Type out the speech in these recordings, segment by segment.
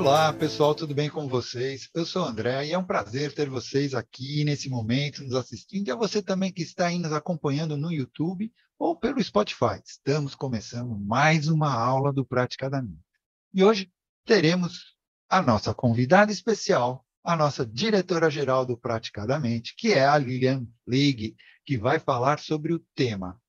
Olá, pessoal, tudo bem com vocês? Eu sou o André e é um prazer ter vocês aqui nesse momento nos assistindo e a você também que está aí nos acompanhando no YouTube ou pelo Spotify. Estamos começando mais uma aula do Praticadamente. E hoje teremos a nossa convidada especial, a nossa diretora-geral do Praticadamente, que é a Lilian Flig, que vai falar sobre o tema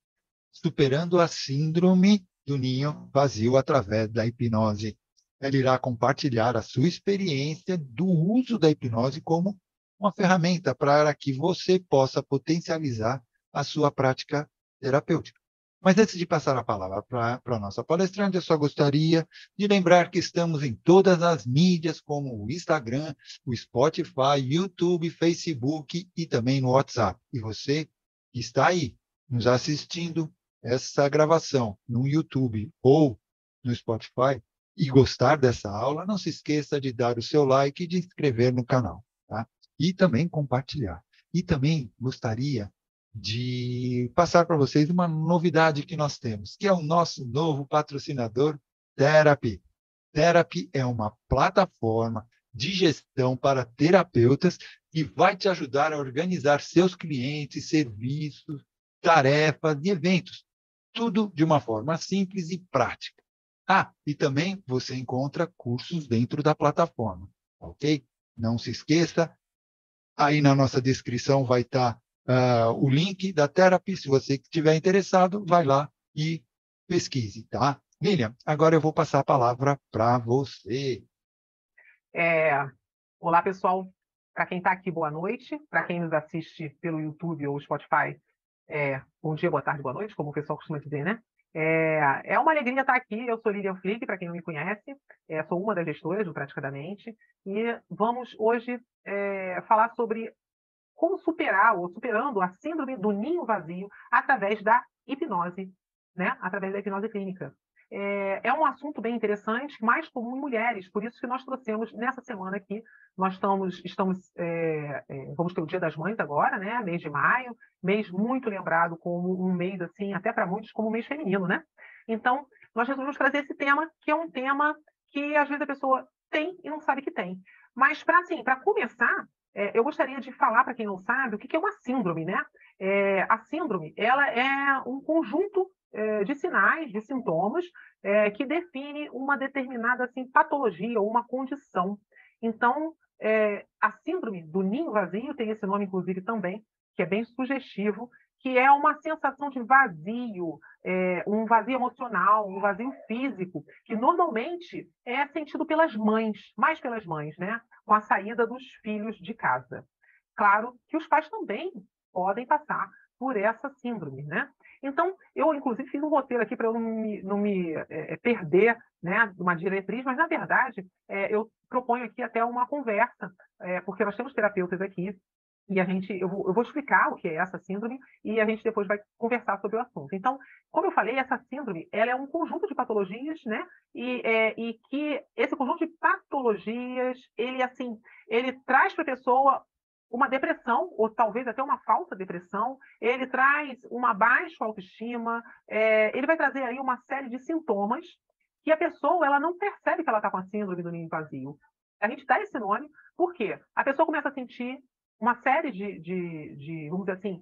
Superando a Síndrome do Ninho Vazio através da hipnose. Ela irá compartilhar a sua experiência do uso da hipnose como uma ferramenta para que você possa potencializar a sua prática terapêutica. Mas antes de passar a palavra para a nossa palestrante, eu só gostaria de lembrar que estamos em todas as mídias, como o Instagram, o Spotify, YouTube, Facebook e também no WhatsApp. E você que está aí nos assistindo essa gravação no YouTube ou no Spotify e gostar dessa aula, não se esqueça de dar o seu like e de inscrever no canal, tá? E também compartilhar. E também gostaria de passar para vocês uma novidade que nós temos, que é o nosso novo patrocinador, Therapy. Therapy é uma plataforma de gestão para terapeutas que vai te ajudar a organizar seus clientes, serviços, tarefas e eventos. Tudo de uma forma simples e prática. Ah, e também você encontra cursos dentro da plataforma, ok? Não se esqueça, aí na nossa descrição vai estar o link da Therapy. Se você estiver interessado, vai lá e pesquise, tá? Lilian, agora eu vou passar a palavra para você. É, Olá, pessoal. Para quem está aqui, boa noite. Para quem nos assiste pelo YouTube ou Spotify, bom dia, boa tarde, boa noite, como o pessoal costuma dizer, né? É uma alegria estar aqui. Eu sou Lilian Flick, para quem não me conhece. Sou uma das gestoras do Praticadamente. E vamos hoje falar sobre como superar ou superando a síndrome do ninho vazio através da hipnose, né? Através da hipnose clínica. É um assunto bem interessante, mais comum em mulheres, por isso que nós trouxemos nessa semana aqui. Nós vamos ter o Dia das Mães agora, né? Mês de maio, mês muito lembrado como um mês, assim, até para muitos, como um mês feminino, né? Então, nós resolvemos trazer esse tema, que é um tema que às vezes a pessoa tem e não sabe que tem. Mas, para começar, eu gostaria de falar, para quem não sabe, o que é uma síndrome, né? A síndrome, ela é um conjunto de sinais, de sintomas, que define uma determinada assim, patologia ou uma condição. Então, a síndrome do ninho vazio tem esse nome, inclusive, também, que é bem sugestivo, que é uma sensação de vazio, um vazio emocional, um vazio físico, que normalmente é sentido pelas mães, mais pelas mães, né? Com a saída dos filhos de casa. Claro que os pais também podem passar por essa síndrome, né? Então, eu, inclusive, fiz um roteiro aqui para eu não me perder, né, uma diretriz, mas, na verdade, eu proponho aqui até uma conversa, porque nós temos terapeutas aqui, e eu vou explicar o que é essa síndrome, e a gente depois vai conversar sobre o assunto. Então, como eu falei, essa síndrome ela é um conjunto de patologias, né? E que esse conjunto de patologias, ele traz para a pessoa uma depressão, ou talvez até uma falsa depressão, ele traz uma baixa autoestima, ele vai trazer aí uma série de sintomas que a pessoa ela não percebe que ela está com a síndrome do ninho vazio. A gente dá esse nome porque a pessoa começa a sentir uma série vamos dizer assim,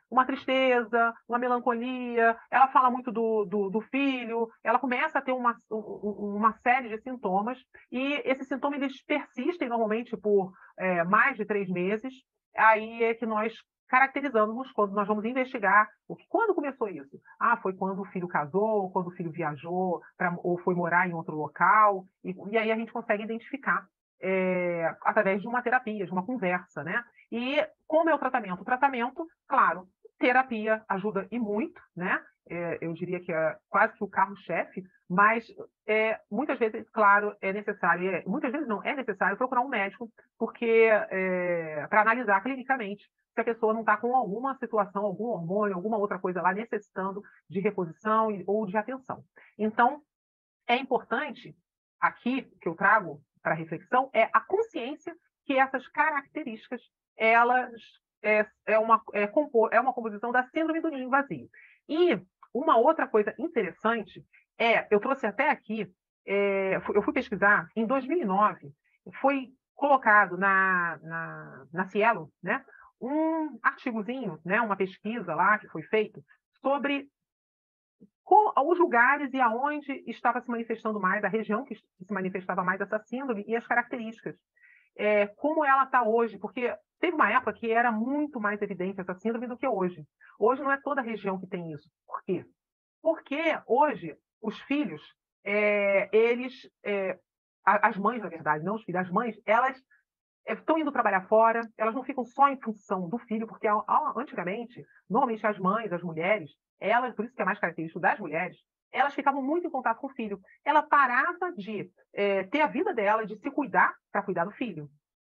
uma tristeza, uma melancolia, ela fala muito do filho, ela começa a ter uma série de sintomas, e esses sintomas eles persistem normalmente por mais de 3 meses. Aí é que nós caracterizamos quando nós vamos investigar quando começou isso. Ah, foi quando o filho casou, quando o filho viajou, ou foi morar em outro local, e aí a gente consegue identificar através de uma terapia, de uma conversa, né? E como é o tratamento? O tratamento, claro, terapia ajuda e muito, né? Eu diria que é quase que o carro-chefe, mas muitas vezes, claro, é necessário, muitas vezes não, é necessário procurar um médico, porque para analisar clinicamente se a pessoa não está com alguma situação, algum hormônio, alguma outra coisa lá necessitando de reposição ou de atenção. Então, é importante, aqui, que eu trago para reflexão, é a consciência que essas características, elas é uma composição da síndrome do ninho vazio. E uma outra coisa interessante eu trouxe até aqui eu fui pesquisar, em 2009, foi colocado na Cielo, né, um artigozinho, né, uma pesquisa lá que foi feita sobre os lugares e aonde estava se manifestando mais, a região que se manifestava mais essa síndrome e as características. Como ela está hoje, porque teve uma época que era muito mais evidente essa síndrome do que hoje. Hoje não é toda a região que tem isso. Por quê? Porque hoje os filhos, eles, as mães, na verdade, não os filhos, as mães, elas estão indo trabalhar fora, elas não ficam só em função do filho, porque antigamente, normalmente as mães, as mulheres, elas, por isso que é mais característico das mulheres, elas ficavam muito em contato com o filho. Ela parava de ter a vida dela, de se cuidar para cuidar do filho.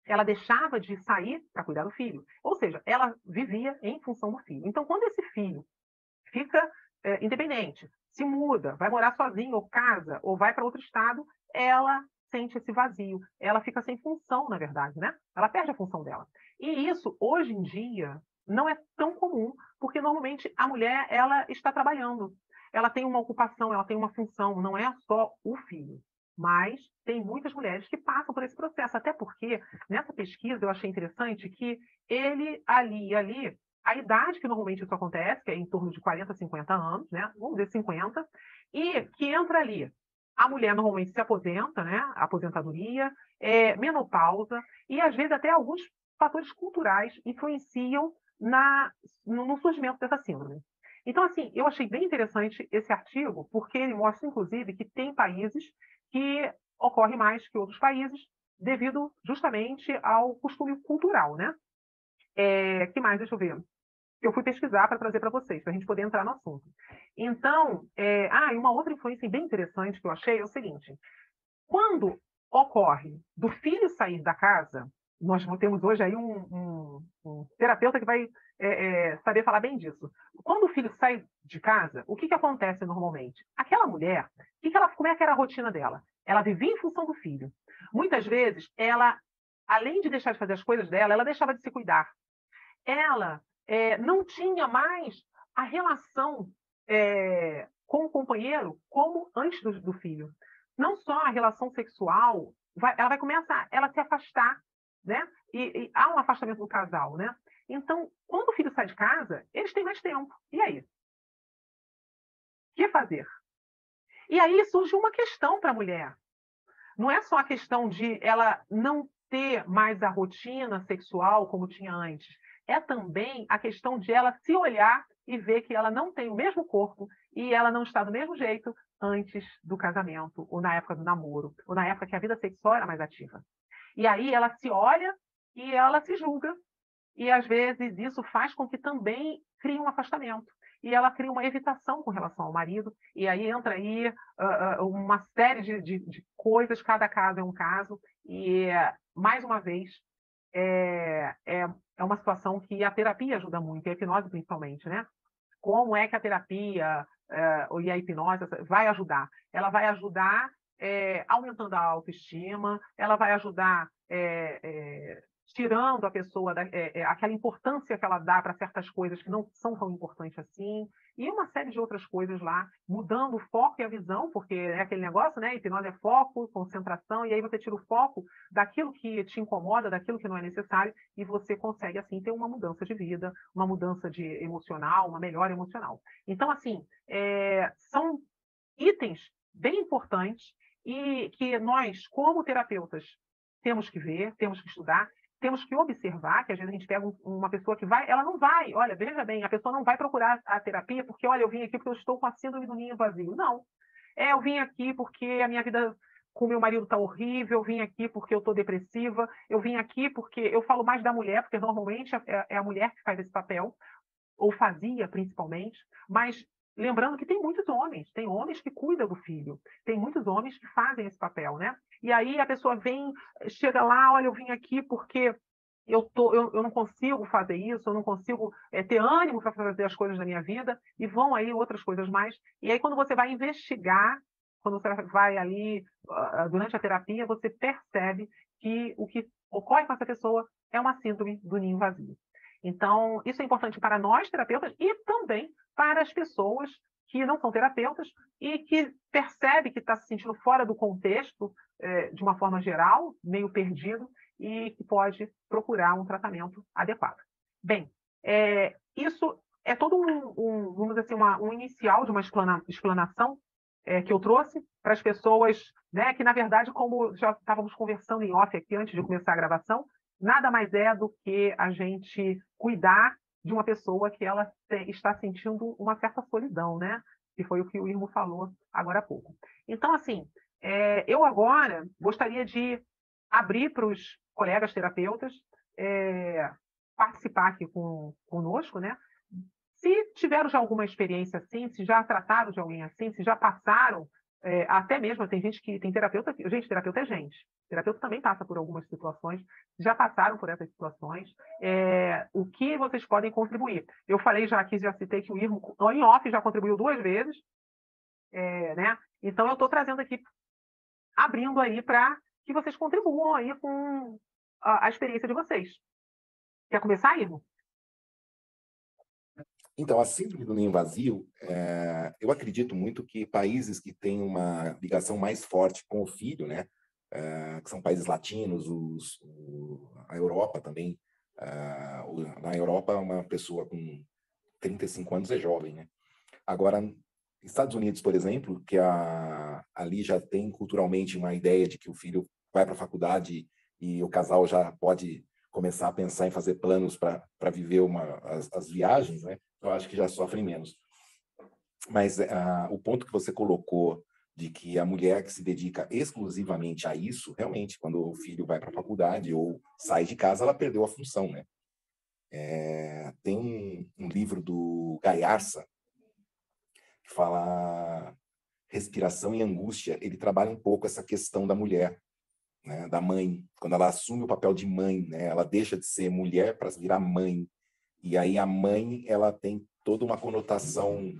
Ela deixava de sair para cuidar do filho. Ou seja, ela vivia em função do filho. Então, quando esse filho fica independente, se muda, vai morar sozinho, ou casa, ou vai para outro estado, ela sente esse vazio. Ela fica sem função, na verdade, né? Ela perde a função dela. E isso, hoje em dia, não é tão comum, porque normalmente a mulher, ela está trabalhando. Ela tem uma ocupação, ela tem uma função, não é só o filho. Mas tem muitas mulheres que passam por esse processo, até porque nessa pesquisa eu achei interessante que ele ali a idade que normalmente isso acontece, que é em torno de 40, 50 anos, né? Vamos dizer 50, e que entra ali. A mulher normalmente se aposenta, né? Aposentadoria, menopausa, e às vezes até alguns fatores culturais influenciam no surgimento dessa síndrome. Então, assim, eu achei bem interessante esse artigo, porque ele mostra, inclusive, que tem países que ocorre mais que outros países, devido justamente ao costume cultural, né? Que mais? Deixa eu ver. Eu fui pesquisar para trazer para vocês, para a gente poder entrar no assunto. Então, e uma outra influência bem interessante que eu achei é o seguinte: quando ocorre do filho sair da casa, nós temos hoje aí um terapeuta que vai saber falar bem disso. Quando o filho sai de casa, o que acontece normalmente? Aquela mulher, como é que era a rotina dela? Ela vivia em função do filho. Muitas vezes, ela, além de deixar de fazer as coisas dela, ela deixava de se cuidar. Ela não tinha mais a relação com o companheiro como antes do filho. Não só a relação sexual, ela vai começar ela se afastar, né? E há um afastamento do casal, né? Então, quando o filho sai de casa, eles têm mais tempo. E aí? O que fazer? E aí surge uma questão para a mulher. Não é só a questão de ela não ter mais a rotina sexual como tinha antes. É também a questão de ela se olhar e ver que ela não tem o mesmo corpo e ela não está do mesmo jeito antes do casamento, ou na época do namoro, ou na época que a vida sexual era mais ativa. E aí ela se olha e ela se julga. E às vezes isso faz com que também crie um afastamento. E ela cria uma evitação com relação ao marido, e aí entra aí uma série de coisas, cada caso é um caso, e mais uma vez é uma situação que a terapia ajuda muito, e a hipnose principalmente, né? Como é que a terapia e a hipnose vai ajudar? Ela vai ajudar aumentando a autoestima, ela vai ajudar tirando a pessoa aquela importância que ela dá para certas coisas que não são tão importantes assim, e uma série de outras coisas lá, mudando o foco e a visão, porque é aquele negócio, né? Hipnose é foco, concentração, e aí você tira o foco daquilo que te incomoda, daquilo que não é necessário, e você consegue, assim, ter uma mudança de vida, uma mudança de emocional, uma melhora emocional. Então, assim, são itens bem importantes e que nós, como terapeutas, temos que ver, temos que estudar, temos que observar, que às vezes a gente pega uma pessoa que vai, ela não vai, olha, veja bem, a pessoa não vai procurar a terapia porque, olha, eu vim aqui porque eu estou com a síndrome do ninho vazio. Não. Eu vim aqui porque a minha vida com meu marido está horrível, eu vim aqui porque eu estou depressiva, eu vim aqui porque eu falo mais da mulher, porque normalmente é a mulher que faz esse papel, ou fazia principalmente, mas lembrando que tem homens que cuidam do filho, tem muitos homens que fazem esse papel, né? E aí a pessoa vem, chega lá, olha, eu vim aqui porque eu não consigo fazer isso, eu não consigo ter ânimo para fazer as coisas da minha vida, e vão aí outras coisas mais. E aí, quando você vai investigar, quando você vai ali, durante a terapia, você percebe que o que ocorre com essa pessoa é uma síndrome do ninho vazio. Então, isso é importante para nós, terapeutas, e também para as pessoas que não são terapeutas e que percebe que está se sentindo fora do contexto, de uma forma geral, meio perdido, e que pode procurar um tratamento adequado. Bem, isso é todo vamos dizer assim, um inicial de uma explanação que eu trouxe para as pessoas, né, que, na verdade, como já estávamos conversando em off aqui antes de começar a gravação, nada mais é do que a gente cuidar de uma pessoa que ela está sentindo uma certa solidão, né? Que foi o que o Irmo falou agora há pouco. Então, assim, eu agora gostaria de abrir para os colegas terapeutas participar aqui conosco, né? Se tiveram já alguma experiência assim, se já trataram de alguém assim, se já passaram, até mesmo tem gente que tem terapeuta, gente, terapeuta é gente. Terapeuta também passa por algumas situações, já passaram por essas situações. O que vocês podem contribuir? Eu falei já aqui, já citei que o Irmo, em off, já contribuiu 2 vezes, né? Então eu estou trazendo aqui, abrindo aí para que vocês contribuam aí com a experiência de vocês. Quer começar, Irmo? Então, a síndrome do ninho vazio, eu acredito muito que países que têm uma ligação mais forte com o filho, né, que são países latinos, a Europa também. Na Europa, uma pessoa com 35 anos é jovem, né? Agora, Estados Unidos, por exemplo, que ali já tem culturalmente uma ideia de que o filho vai para a faculdade e o casal já pode começar a pensar em fazer planos para viver as viagens, né? Eu acho que já sofrem menos. Mas o ponto que você colocou de que a mulher que se dedica exclusivamente a isso, realmente, quando o filho vai para a faculdade ou sai de casa, ela perdeu a função, né? Tem um livro do Gaiarsa que fala respiração e angústia. Ele trabalha um pouco essa questão da mulher, né, da mãe, quando ela assume o papel de mãe, né, ela deixa de ser mulher para virar mãe. E aí a mãe, ela tem toda uma conotação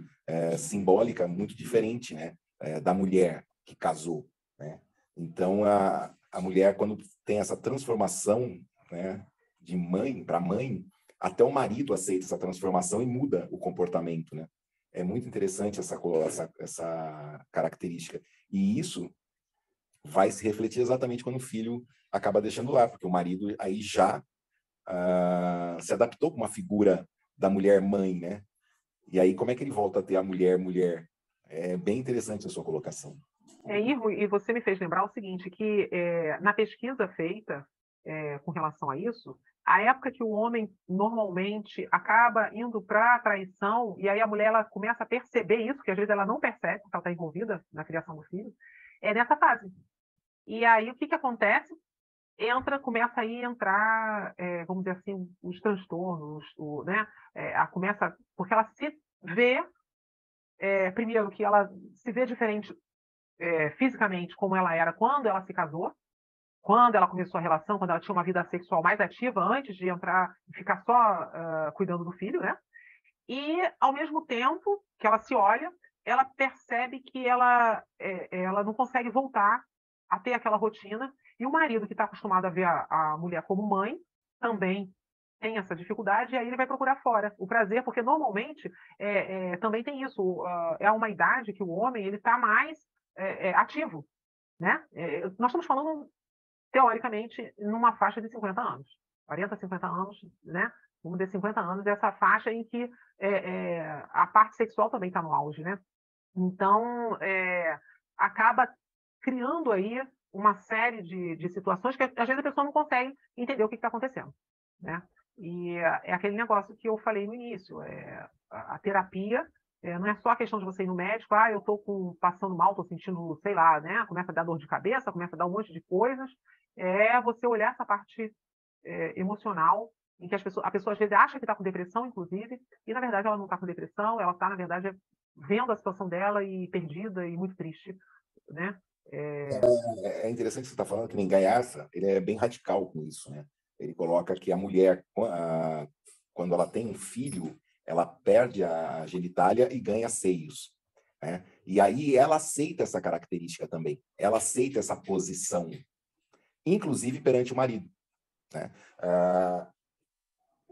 simbólica muito diferente, né, da mulher que casou, né? Então a mulher, quando tem essa transformação, né, de mãe para mãe, até o marido aceita essa transformação e muda o comportamento, né? É muito interessante essa característica. E isso vai se refletir exatamente quando o filho acaba deixando lá, porque o marido aí já se adaptou com uma figura da mulher mãe, né? E aí como é que ele volta a ter a mulher mulher? É bem interessante a sua colocação. Irmo, e você me fez lembrar o seguinte, que na pesquisa feita com relação a isso, a época que o homem normalmente acaba indo para a traição, e aí a mulher ela começa a perceber isso, que às vezes ela não percebe, porque ela está envolvida na criação do filho, é nessa fase. E aí o que acontece? Começa aí a entrar, vamos dizer assim, os transtornos, né? Porque ela se vê, primeiro que ela se vê diferente fisicamente como ela era quando ela se casou, quando ela começou a relação, quando ela tinha uma vida sexual mais ativa, antes de entrar e ficar só cuidando do filho, né? E, ao mesmo tempo que ela se olha, ela percebe que ela não consegue voltar a ter aquela rotina. E o marido, que está acostumado a ver a mulher como mãe, também tem essa dificuldade, e aí ele vai procurar fora o prazer, porque normalmente também tem isso. É uma idade que o homem ele está mais ativo, né? Nós estamos falando, teoricamente, numa faixa de 50 anos. 40, 50 anos, né? Vamos dizer 50 anos, essa faixa em que a parte sexual também está no auge, né? Então, acaba criando aí uma série de situações que, às vezes, a pessoa não consegue entender o que está acontecendo, né? E é aquele negócio que eu falei no início, a terapia não é só a questão de você ir no médico, eu estou passando mal, estou sentindo, sei lá, né? Começa a dar dor de cabeça, começa a dar um monte de coisas, você olhar essa parte emocional, em que a pessoa às vezes acha que está com depressão, inclusive, e na verdade ela não está com depressão, ela está, na verdade, vendo a situação dela e perdida e muito triste, né? É interessante que você está falando que nem Gaiarsa, ele é bem radical com isso, né? Ele coloca que a mulher, quando ela tem um filho, ela perde a genitália e ganha seios, né? E aí ela aceita essa característica também, ela aceita essa posição, inclusive perante o marido, né?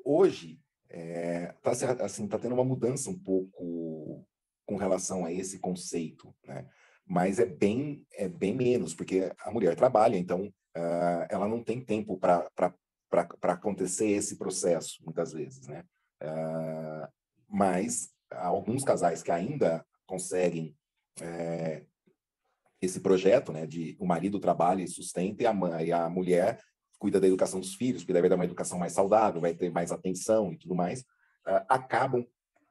Hoje está assim, tá tendo uma mudança um pouco com relação a esse conceito, né? Mas é bem menos, porque a mulher trabalha, então ela não tem tempo para acontecer esse processo, muitas vezes, né? Mas há alguns casais que ainda conseguem esse projeto, né, de o marido trabalha e sustenta e a mulher cuida da educação dos filhos, porque vai dar uma educação mais saudável, vai ter mais atenção e tudo mais, acabam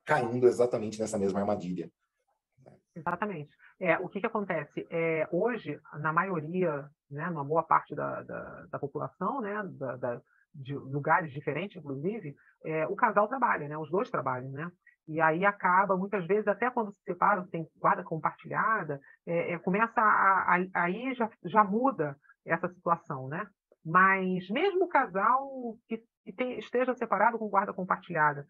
caindo exatamente nessa mesma armadilha. Exatamente. O que acontece? Hoje, na maioria, né, numa boa parte da população, né, de lugares diferentes, inclusive, o casal trabalha, né, os dois trabalham, né? E aí acaba, muitas vezes, até quando se separam, tem guarda compartilhada, começa aí já muda essa situação, né? Mas mesmo o casal que esteja separado com guarda compartilhada,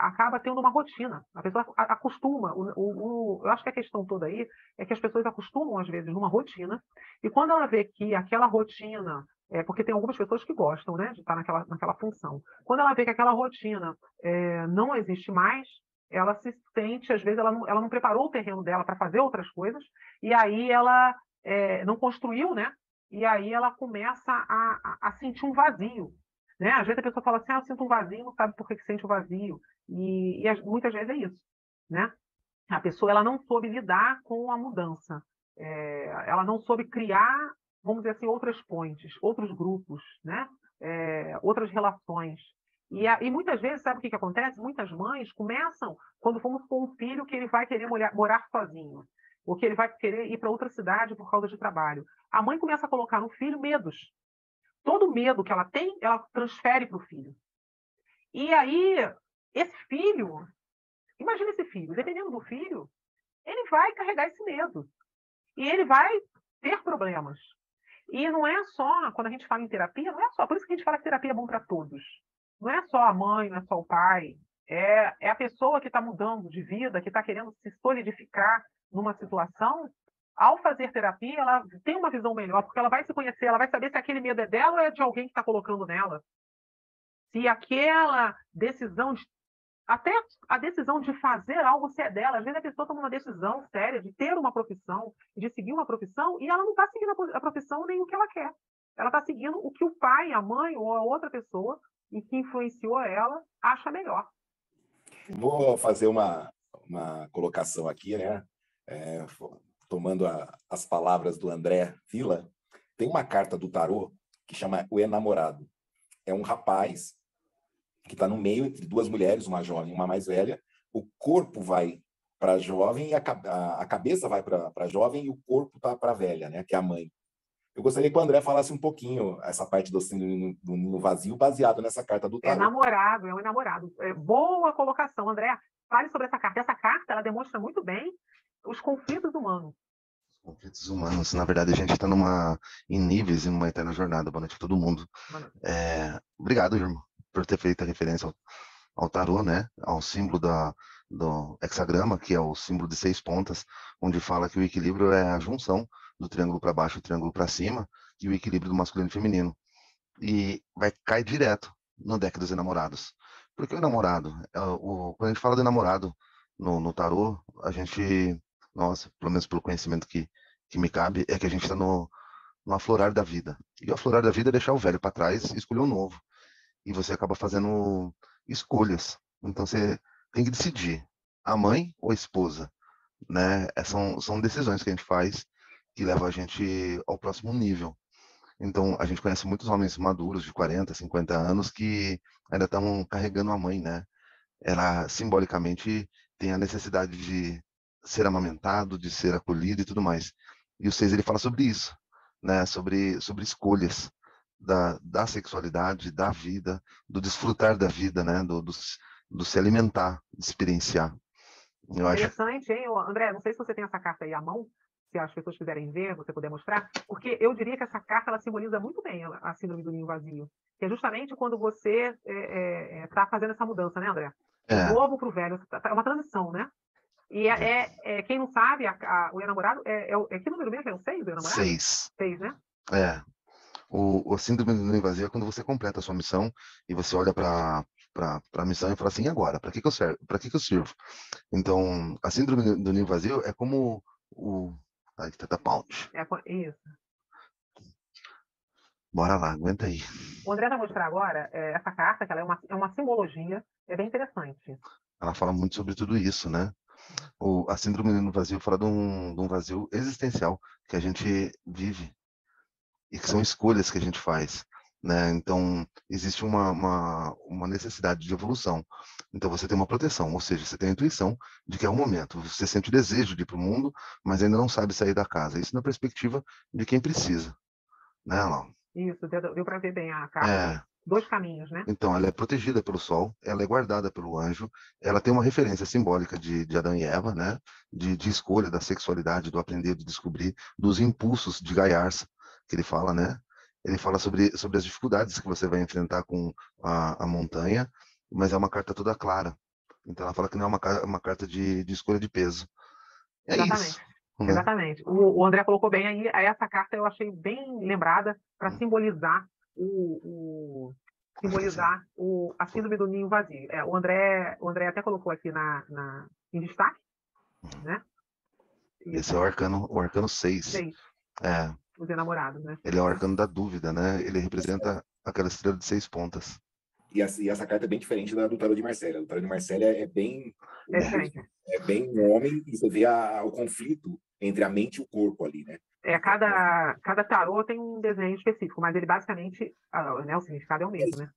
acaba tendo uma rotina. A pessoa acostuma. Eu acho que a questão toda aí é que as pessoas acostumam, às vezes, numa rotina, e quando ela vê que aquela rotina, porque tem algumas pessoas que gostam, né, de estar naquela função. Quando ela vê que aquela rotina não existe mais, ela se sente, às vezes, ela não preparou o terreno dela para fazer outras coisas, e aí ela não construiu, né? E aí ela começa a sentir um vazio. Né? Às vezes a pessoa fala assim, eu sinto um vazio, não sabe por que sente o vazio. E muitas vezes é isso. Né? A pessoa ela não soube lidar com a mudança. Ela não soube criar, vamos dizer assim, outras pontes, outros grupos, né? Outras relações. E muitas vezes, sabe o que acontece? Muitas mães começam, quando fomos com um filho que ele vai querer morar sozinho, ou que ele vai querer ir para outra cidade por causa de trabalho. A mãe começa a colocar no filho medos. Todo medo que ela tem, ela transfere para o filho. E aí, esse filho, imagina esse filho, dependendo do filho, ele vai carregar esse medo. E ele vai ter problemas. E não é só, quando a gente fala em terapia, não é só, por isso que a gente fala que terapia é bom para todos. Não é só a mãe, não é só o pai. É a pessoa que está mudando de vida, que está querendo se solidificar numa situação. Ao fazer terapia, ela tem uma visão melhor, porque ela vai se conhecer, ela vai saber se aquele medo é dela ou é de alguém que está colocando nela. Se aquela decisão, até a decisão de fazer algo, se é dela. Às vezes a pessoa toma uma decisão séria de ter uma profissão, de seguir uma profissão, e ela não está seguindo a profissão nem o que ela quer. Ela está seguindo o que o pai, a mãe ou a outra pessoa e que influenciou ela acha melhor. Vou fazer uma colocação aqui, né? Tomando as palavras do André Villa, tem uma carta do tarô que chama O Enamorado. É um rapaz que está no meio entre duas mulheres, uma jovem e uma mais velha. O corpo vai para a jovem e a cabeça vai para a jovem e o corpo está para a velha, né? Que é a mãe. Eu gostaria que o André falasse um pouquinho essa parte do síndrome do ninho vazio baseado nessa carta do tarô. É um enamorado. Boa colocação, André. Fale sobre essa carta. Essa carta ela demonstra muito bem os conflitos humanos. Conflitos humanos. Na verdade, a gente está em níveis, em uma eterna jornada. Boa noite a todo mundo. Obrigado, Irmão, por ter feito a referência ao tarô, né? Ao símbolo do hexagrama, que é o símbolo de 6 pontas, onde fala que o equilíbrio é a junção do triângulo para baixo e o triângulo para cima, e o equilíbrio do masculino e feminino. E vai cair direto no deck dos enamorados. Porque o namorado, quando a gente fala de namorado no tarô, a gente, nossa, pelo menos pelo conhecimento que me cabe, é que a gente está no aflorar da vida. E o aflorar da vida é deixar o velho para trás e escolher o novo. E você acaba fazendo escolhas. Então você tem que decidir, a mãe ou a esposa, né? São decisões que a gente faz que levam a gente ao próximo nível. Então, a gente conhece muitos homens maduros, de 40, 50 anos, que ainda estão carregando a mãe, né? Ela, simbolicamente, tem a necessidade de ser amamentado, de ser acolhido e tudo mais. E o 6, ele fala sobre isso, né? Sobre escolhas da sexualidade, da vida, do desfrutar da vida, né? Do se alimentar, de experienciar. Interessante, hein, André? Não sei se você tem essa carta aí à mão, se as pessoas quiserem ver, você puder mostrar, porque eu diria que essa carta ela simboliza muito bem a síndrome do ninho vazio, que é justamente quando você está fazendo essa mudança, né, André? Do novo para o velho, é uma transição, né? E quem não sabe, o enamorado, que número mesmo? É o 6, o enamorado? 6. 6, né? O síndrome do ninho vazio é quando você completa a sua missão e você olha para para a missão e falar assim, e agora? Para que que eu servo? Para que que eu sirvo? Então, a síndrome do ninho vazio é como o... Ai, Teta Pound. Isso. Bora lá, aguenta aí. O André vai mostrar agora essa carta, que ela é uma simbologia, é bem interessante. Ela fala muito sobre tudo isso, né? A síndrome do ninho vazio fala de um vazio existencial que a gente vive e que são escolhas que a gente faz, né? Então, existe uma necessidade de evolução. Então, você tem uma proteção, ou seja, você tem a intuição de que é o momento. Você sente o desejo de ir para o mundo, mas ainda não sabe sair da casa. Isso na perspectiva de quem precisa, né, Lau? Isso, deu para ver bem a carta. É. Dois caminhos, né? Então, ela é protegida pelo sol, ela é guardada pelo anjo, ela tem uma referência simbólica de Adão e Eva, né? De escolha, da sexualidade, do aprender, do descobrir, dos impulsos de Gaiarsa, que ele fala, né? Ele fala sobre as dificuldades que você vai enfrentar com a montanha, mas é uma carta toda clara. Então, ela fala que não é uma carta de escolha de peso. É Exatamente. isso. Né? Exatamente. O André colocou bem aí, essa carta eu achei bem lembrada para simbolizar a síndrome do ninho vazio. O André até colocou aqui em destaque, né? Esse é o arcano 6. 6. É. Os enamorados, né? Ele é o arcano da dúvida, né? Ele representa aquela estrela de 6 pontas. E essa carta é bem diferente do tarô de Marcélia. O tarô de Marcélia é bem... É bem um homem, e você vê o conflito entre a mente e o corpo ali, né? Cada tarô tem um desenho específico, mas ele basicamente, né, o significado é o mesmo, né?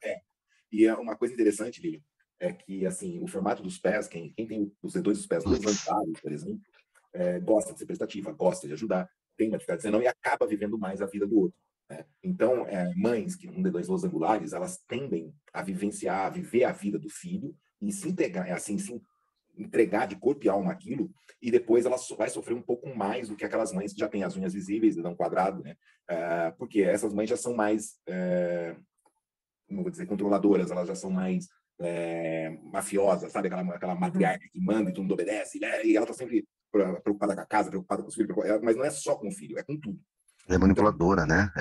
E uma coisa interessante, Lili, é que assim, o formato dos pés, quem tem os dedões dos pés levantados, por exemplo, gosta de ser prestativa, gosta de ajudar, tem uma dificuldade, senão e acaba vivendo mais a vida do outro. Né? Então, mães que com dedões losangulares, elas tendem a vivenciar, a viver a vida do filho e se integrar, assim, se entregar de corpo e alma aquilo, e depois ela vai sofrer um pouco mais do que aquelas mães que já têm as unhas visíveis, dedão quadrado, né? Porque essas mães já são mais, não vou dizer controladoras, elas já são mais mafiosas, sabe? Aquela matriarca que manda e todo mundo obedece, né? E ela está sempre preocupada com a casa, preocupada com os filhos, mas não é só com o filho, é com tudo. Ela é manipuladora, né?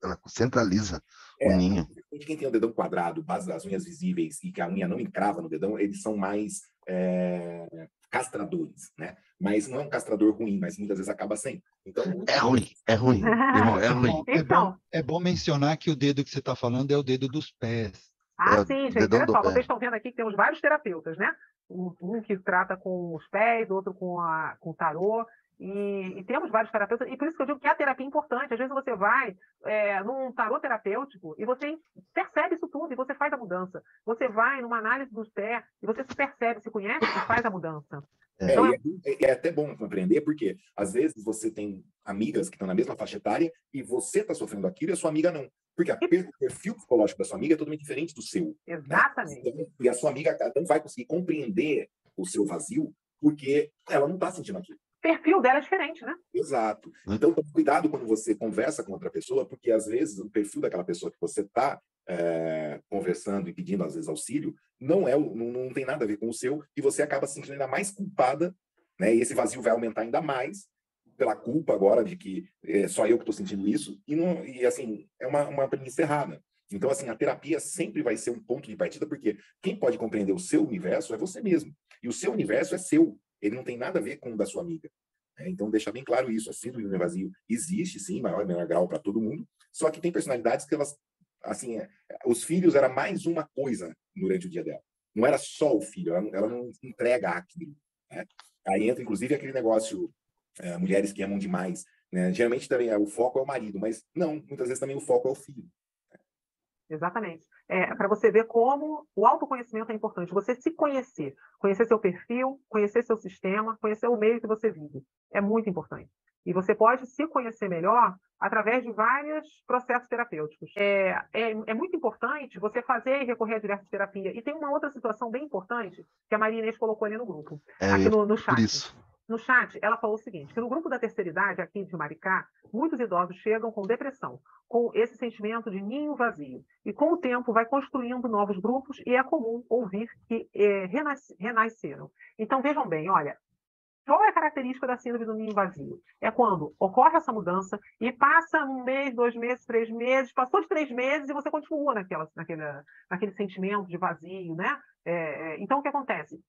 Ela centraliza o ninho. Quem tem o dedão quadrado, base das unhas visíveis e que a unha não encrava no dedão, eles são mais castradores, né? Mas não é um castrador ruim, mas muitas vezes acaba sendo. Então, é ruim, irmão, é ruim. É bom mencionar que o dedo que você está falando é o dedo dos pés. Sim, gente. Olha só, vocês estão vendo aqui que temos vários terapeutas, né? Um que trata com os pés, outro com o tarô. E temos vários terapeutas, e por isso que eu digo que a terapia é importante. Às vezes você vai num tarô terapêutico e você percebe isso tudo e você faz a mudança. Você vai numa análise dos pés e você se percebe, se conhece e faz a mudança. Então, é até bom compreender, porque às vezes você tem amigas que estão na mesma faixa etária e você está sofrendo aquilo e a sua amiga não. Porque o perfil psicológico da sua amiga é totalmente diferente do seu. Exatamente. Né? E a sua amiga não vai conseguir compreender o seu vazio porque ela não está sentindo aquilo. O perfil dela é diferente, né? Exato. Então, tome cuidado quando você conversa com outra pessoa, porque às vezes o perfil daquela pessoa que você está conversando e pedindo, às vezes, auxílio, não tem nada a ver com o seu, e você acaba se sentindo ainda mais culpada, né? E esse vazio vai aumentar ainda mais pela culpa agora de que só eu que estou sentindo isso, e assim, é uma premissa errada. Então, assim, a terapia sempre vai ser um ponto de partida, porque quem pode compreender o seu universo é você mesmo. E o seu universo é seu. Ele não tem nada a ver com o da sua amiga. Então, deixar bem claro isso. A síndrome do ninho vazio existe, sim, maior e menor grau para todo mundo. Só que tem personalidades que elas, assim, os filhos era mais uma coisa durante o dia dela. Não era só o filho, ela não entrega aquilo. Né? Aí entra, inclusive, aquele negócio, mulheres que amam demais. Né? Geralmente também o foco é o marido, mas não, muitas vezes também o foco é o filho. Exatamente. Para você ver como o autoconhecimento é importante. Você se conhecer, conhecer seu perfil, conhecer seu sistema, conhecer o meio que você vive. É muito importante. E você pode se conhecer melhor através de vários processos terapêuticos. É muito importante você fazer e recorrer a diversas terapias. E tem uma outra situação bem importante que a Maria Inês colocou ali no grupo, aqui no chat. Por isso. No chat, ela falou o seguinte, que no grupo da terceira idade, aqui de Maricá, muitos idosos chegam com depressão, com esse sentimento de ninho vazio. E com o tempo vai construindo novos grupos e é comum ouvir que renasceram. Então, vejam bem, olha, Qual é a característica da síndrome do ninho vazio? É quando ocorre essa mudança e passa 1 mês, 2 meses, 3 meses, passou de 3 meses e você continua naquele sentimento de vazio, né? Então, o que acontece?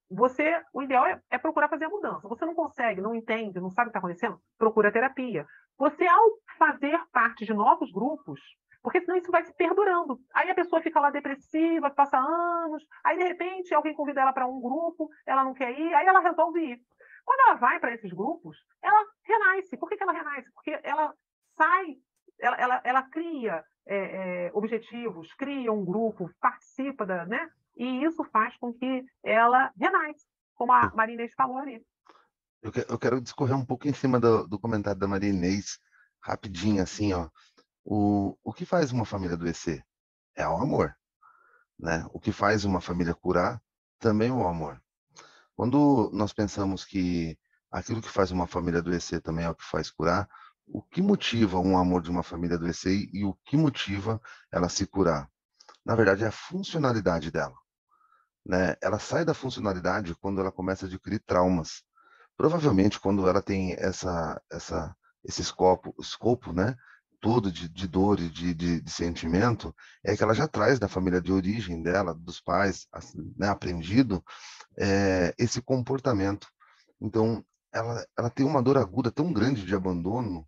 O ideal é procurar fazer a mudança. Você não consegue, não entende, não sabe o que está acontecendo? Procura terapia. Você, ao fazer parte de novos grupos, porque senão isso vai se perdurando. Aí a pessoa fica lá depressiva, passa anos, aí de repente alguém convida ela para um grupo, ela não quer ir, aí ela resolve ir. Quando ela vai para esses grupos, ela renasce. Por que ela renasce? Porque ela sai, ela cria objetivos, cria um grupo, participa né? E isso faz com que ela renasce, como a Maria Inês falou ali. Eu quero discorrer um pouco em cima do comentário da Maria Inês, rapidinho, assim, ó. O que faz uma família adoecer? É o amor, né? O que faz uma família curar também é o amor. Quando nós pensamos que aquilo que faz uma família adoecer também é o que faz curar, o que motiva um amor de uma família adoecer e o que motiva ela se curar? Na verdade, é a funcionalidade dela, né? Ela sai da funcionalidade quando ela começa a adquirir traumas. Provavelmente, quando ela tem esse escopo, né, todo de dor e de sentimento, é que ela já traz da família de origem dela, dos pais, assim, né, aprendido, esse comportamento. Então, ela tem uma dor aguda tão grande de abandono,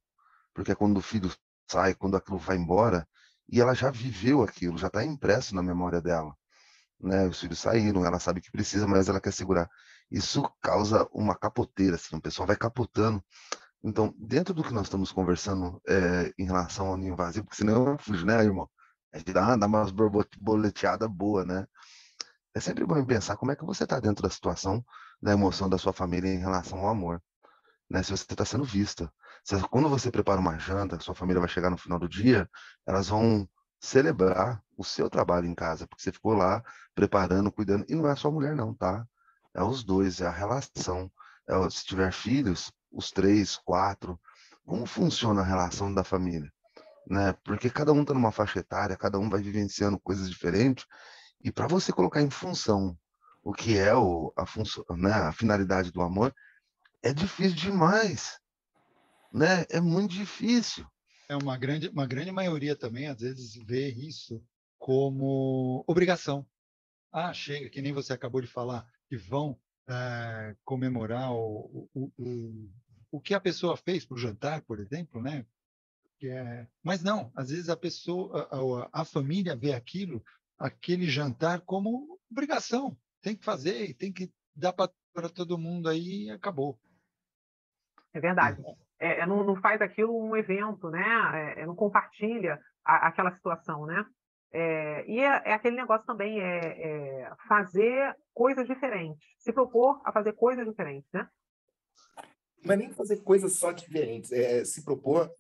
porque é quando o filho sai, quando aquilo vai embora, e ela já viveu aquilo, já está impresso na memória dela, né? Os filhos saíram, ela sabe que precisa, mas ela quer segurar. Isso causa uma capoteira, assim, o pessoal vai capotando. Então, dentro do que nós estamos conversando em relação ao ninho vazio, porque senão eu fujo, né, irmão? A gente dá umas borboleteadas boas, né? É sempre bom pensar como é que você está dentro da situação, da emoção da sua família em relação ao amor, né? Se você está sendo vista. Quando você prepara uma janta, sua família vai chegar no final do dia, elas vão celebrar o seu trabalho em casa, porque você ficou lá preparando, cuidando. E não é só a mulher, não, tá? É os dois, é a relação. Se tiver filhos, os 3, 4. Como funciona a relação da família? Né? Porque cada um está numa faixa etária, cada um vai vivenciando coisas diferentes. E para você colocar em função o que é né, a finalidade do amor, é difícil demais, né? É muito difícil. Uma grande maioria também, às vezes, vê isso como obrigação. Ah, chega, que nem você acabou de falar, que vão comemorar o que a pessoa fez para o jantar, por exemplo, né? Mas não, às vezes a pessoa, a família vê aquele jantar como obrigação. Tem que fazer, e tem que dar para todo mundo aí e acabou. É verdade. Não faz aquilo um evento, né? Não compartilha aquela situação, né? Aquele negócio também, fazer coisas diferentes, se propor a fazer coisas diferentes, né? Não é nem fazer coisas só diferentes, se propor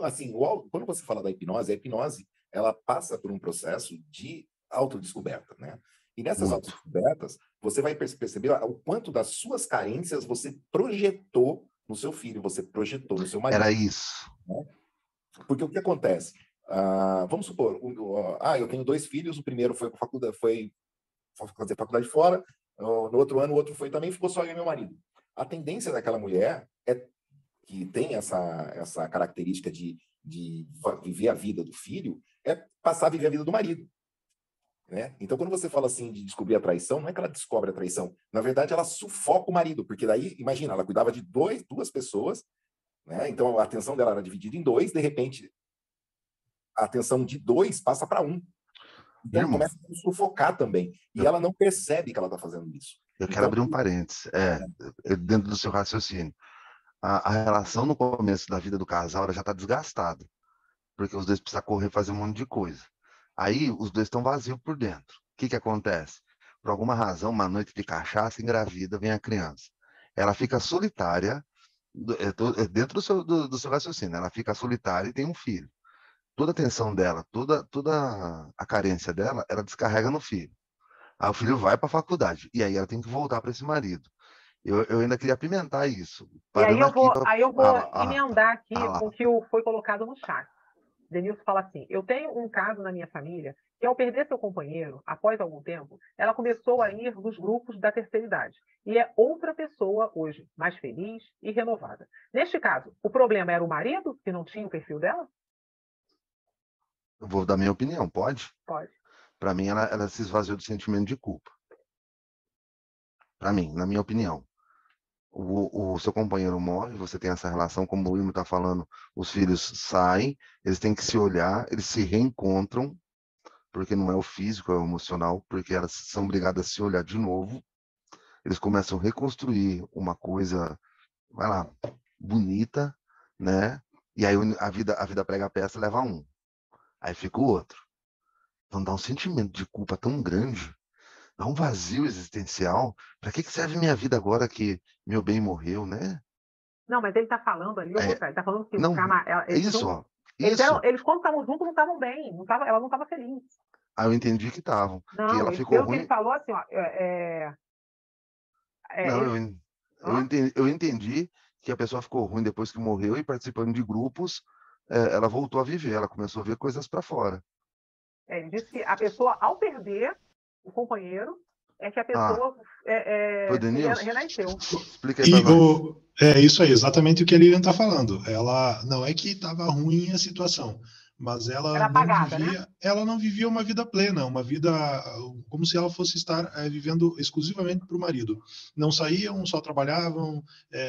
assim, quando você fala da hipnose, a hipnose, ela passa por um processo de autodescoberta, né? E nessas autodescobertas, você vai perceber o quanto das suas carências você projetou no seu filho, você projetou no seu marido. Era isso. Né? Porque o que acontece? Vamos supor, eu tenho 2 filhos, o primeiro foi para foi fazer faculdade fora, no outro ano o outro foi também, ficou só eu e meu marido. A tendência daquela mulher que tem essa característica de viver a vida do filho é passar a viver a vida do marido. Né? Então, quando você fala assim de descobrir a traição, não é que ela descobre a traição. Na verdade, ela sufoca o marido, porque daí, imagina, ela cuidava de duas pessoas, né? Então a atenção dela era dividida em 2, de repente, a atenção de 2 passa para 1. Então, ela começa a sufocar também. E ela não percebe que ela está fazendo isso. Eu quero abrir um parênteses, dentro do seu raciocínio. A relação no começo da vida do casal ela já está desgastada, porque os dois precisam correr fazer um monte de coisa. Aí os dois estão vazios por dentro. O que acontece? Por alguma razão, uma noite de cachaça, engravida, vem a criança. Ela fica solitária, dentro do seu raciocínio, ela fica solitária e tem um filho. Toda a atenção dela, toda a carência dela, ela descarrega no filho. Aí o filho vai para a faculdade, e aí ela tem que voltar para esse marido. Eu ainda queria apimentar isso. E aí eu vou emendar aqui com o que foi colocado no chat. Denilson fala assim: eu tenho um caso na minha família que, ao perder seu companheiro, após algum tempo, ela começou a ir nos grupos da terceira idade. E é outra pessoa hoje, mais feliz e renovada. Neste caso, o problema era o marido, que não tinha o perfil dela? Eu vou dar minha opinião, pode? Pode. Para mim, ela se esvaziou do sentimento de culpa. Para mim, na minha opinião. O seu companheiro morre, você tem essa relação, como o Wilmer está falando, os filhos saem, eles têm que se olhar, eles se reencontram, porque não é o físico, é o emocional, porque elas são obrigadas a se olhar de novo, eles começam a reconstruir uma coisa, vai lá, bonita, né? E aí a vida prega a peça, leva um, aí fica o outro. Então dá um sentimento de culpa tão grande, dá um vazio existencial. Para que serve minha vida agora que meu bem morreu, né? Não, mas ele está falando ali, ao É, contrário, ele está falando que não, é eles, isso, ó. eles, quando estavam juntos, não estavam bem, ela não estava feliz. Aí eu entendi que estavam, que Não, ela ficou pelo que ele ruim. falou, assim, ó, Não, eles... eu entendi que a pessoa ficou ruim depois que morreu e participando de grupos, ela voltou a viver, ela começou a ver coisas para fora. Ele disse que a pessoa, ao perder o companheiro, é que a Ah, pessoa foi se Denilson? renasceu. Explica aí para nós. É isso aí, exatamente o que a Lilian está falando. Ela não é que estava ruim a situação, mas Era apagada, né? ela não vivia uma vida plena, uma vida como se ela fosse estar vivendo exclusivamente para o marido. Não saíam, só trabalhavam,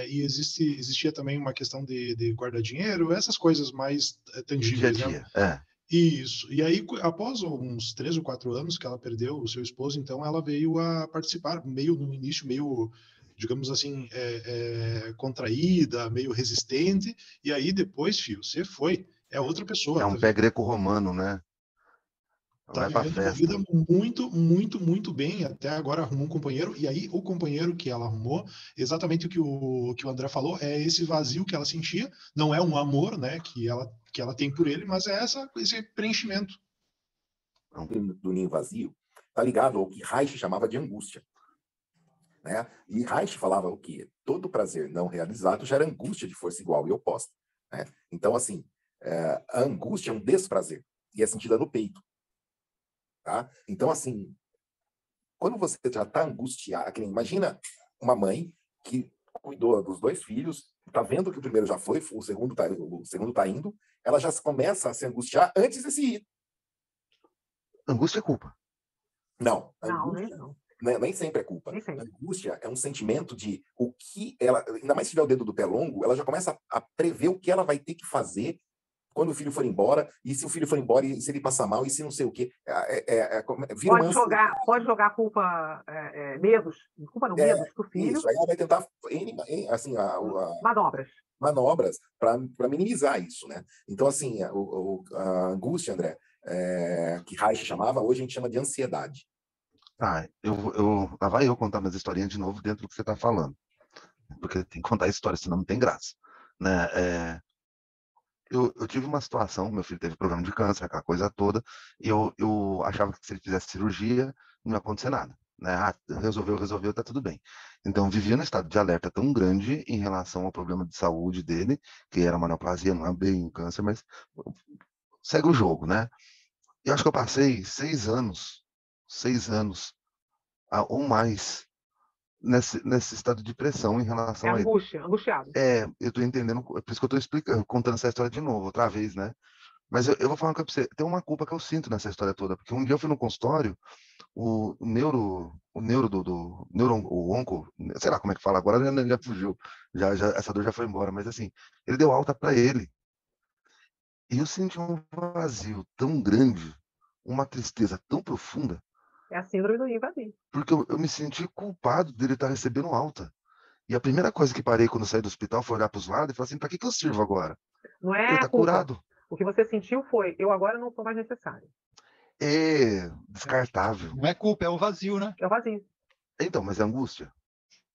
e existia também uma questão de guardar dinheiro, essas coisas mais Dia a tangíveis, né? dia, é. Isso. E aí, após uns 3 ou 4 anos que ela perdeu o seu esposo, então ela veio a participar, meio no início, meio, digamos assim, contraída, meio resistente. E aí depois, filho, você foi. É outra pessoa. É um pé greco-romano, né? Tá Vai pra vivendo uma vida festa. muito, muito, muito bem. Até agora arrumou um companheiro. E aí, o companheiro que ela arrumou, exatamente que o André falou, é esse vazio que ela sentia. Não é um amor, né, que ela tem por ele, mas é esse preenchimento. Do ninho vazio está ligado ao que Reich chamava de angústia. Né? E Reich falava o quê? Todo prazer não realizado gera angústia de força igual e oposta. Né? Então, assim, a angústia é um desprazer e é sentida no peito. Tá? Então, assim, quando você já está angustiado, imagina uma mãe que cuidou dos 2 filhos, está vendo que o primeiro já foi, o segundo tá indo, ela já começa a se angustiar antes desse ir. Angústia é culpa. Não, angústia não. Nem sempre é culpa. Nem sempre. Angústia é um sentimento de o que ela, ainda mais se tiver o dedo do pé longo, ela já começa a prever o que ela vai ter que fazer quando o filho for embora, e se o filho for embora, e se ele passar mal, e se não sei o quê. Vira pode jogar culpa, medos, culpa não, medos pro filho. Isso, aí ela vai tentar, assim, manobras para minimizar isso, né? Então, assim, a angústia, André, que Reich chamava, hoje a gente chama de ansiedade. Ah, lá vai eu contar minhas historinhas de novo dentro do que você está falando. Porque tem que contar a história, senão não tem graça. Né? Eu tive uma situação, meu filho teve problema de câncer, aquela coisa toda, e eu achava que se ele fizesse cirurgia, não ia acontecer nada. Né? Resolveu, tá tudo bem. Então, vivia num estado de alerta tão grande em relação ao problema de saúde dele, que era uma neoplasia, não é bem um câncer, mas segue o jogo, né? E acho que eu passei 6 anos ou mais nesse estado de pressão em relação a ele. Angustiado. Eu tô entendendo, por isso que eu tô explicando, contando essa história de novo, outra vez, né? Mas eu vou falar uma coisa pra você, tem uma culpa que eu sinto nessa história toda, porque um dia eu fui no consultório, o onco, sei lá como é que fala agora, já fugiu, essa dor já foi embora, mas assim, ele deu alta para ele. E eu senti um vazio tão grande, uma tristeza tão profunda. É a síndrome do ninho vazio. Porque eu me senti culpado dele estar recebendo alta. E a primeira coisa que parei quando eu saí do hospital foi olhar para os lados e falar assim, para que eu sirvo agora? Não é ele está curado. O que você sentiu foi, eu agora não sou mais necessário. É descartável. Não é culpa, é o vazio, né? É o vazio. Então, mas é angústia.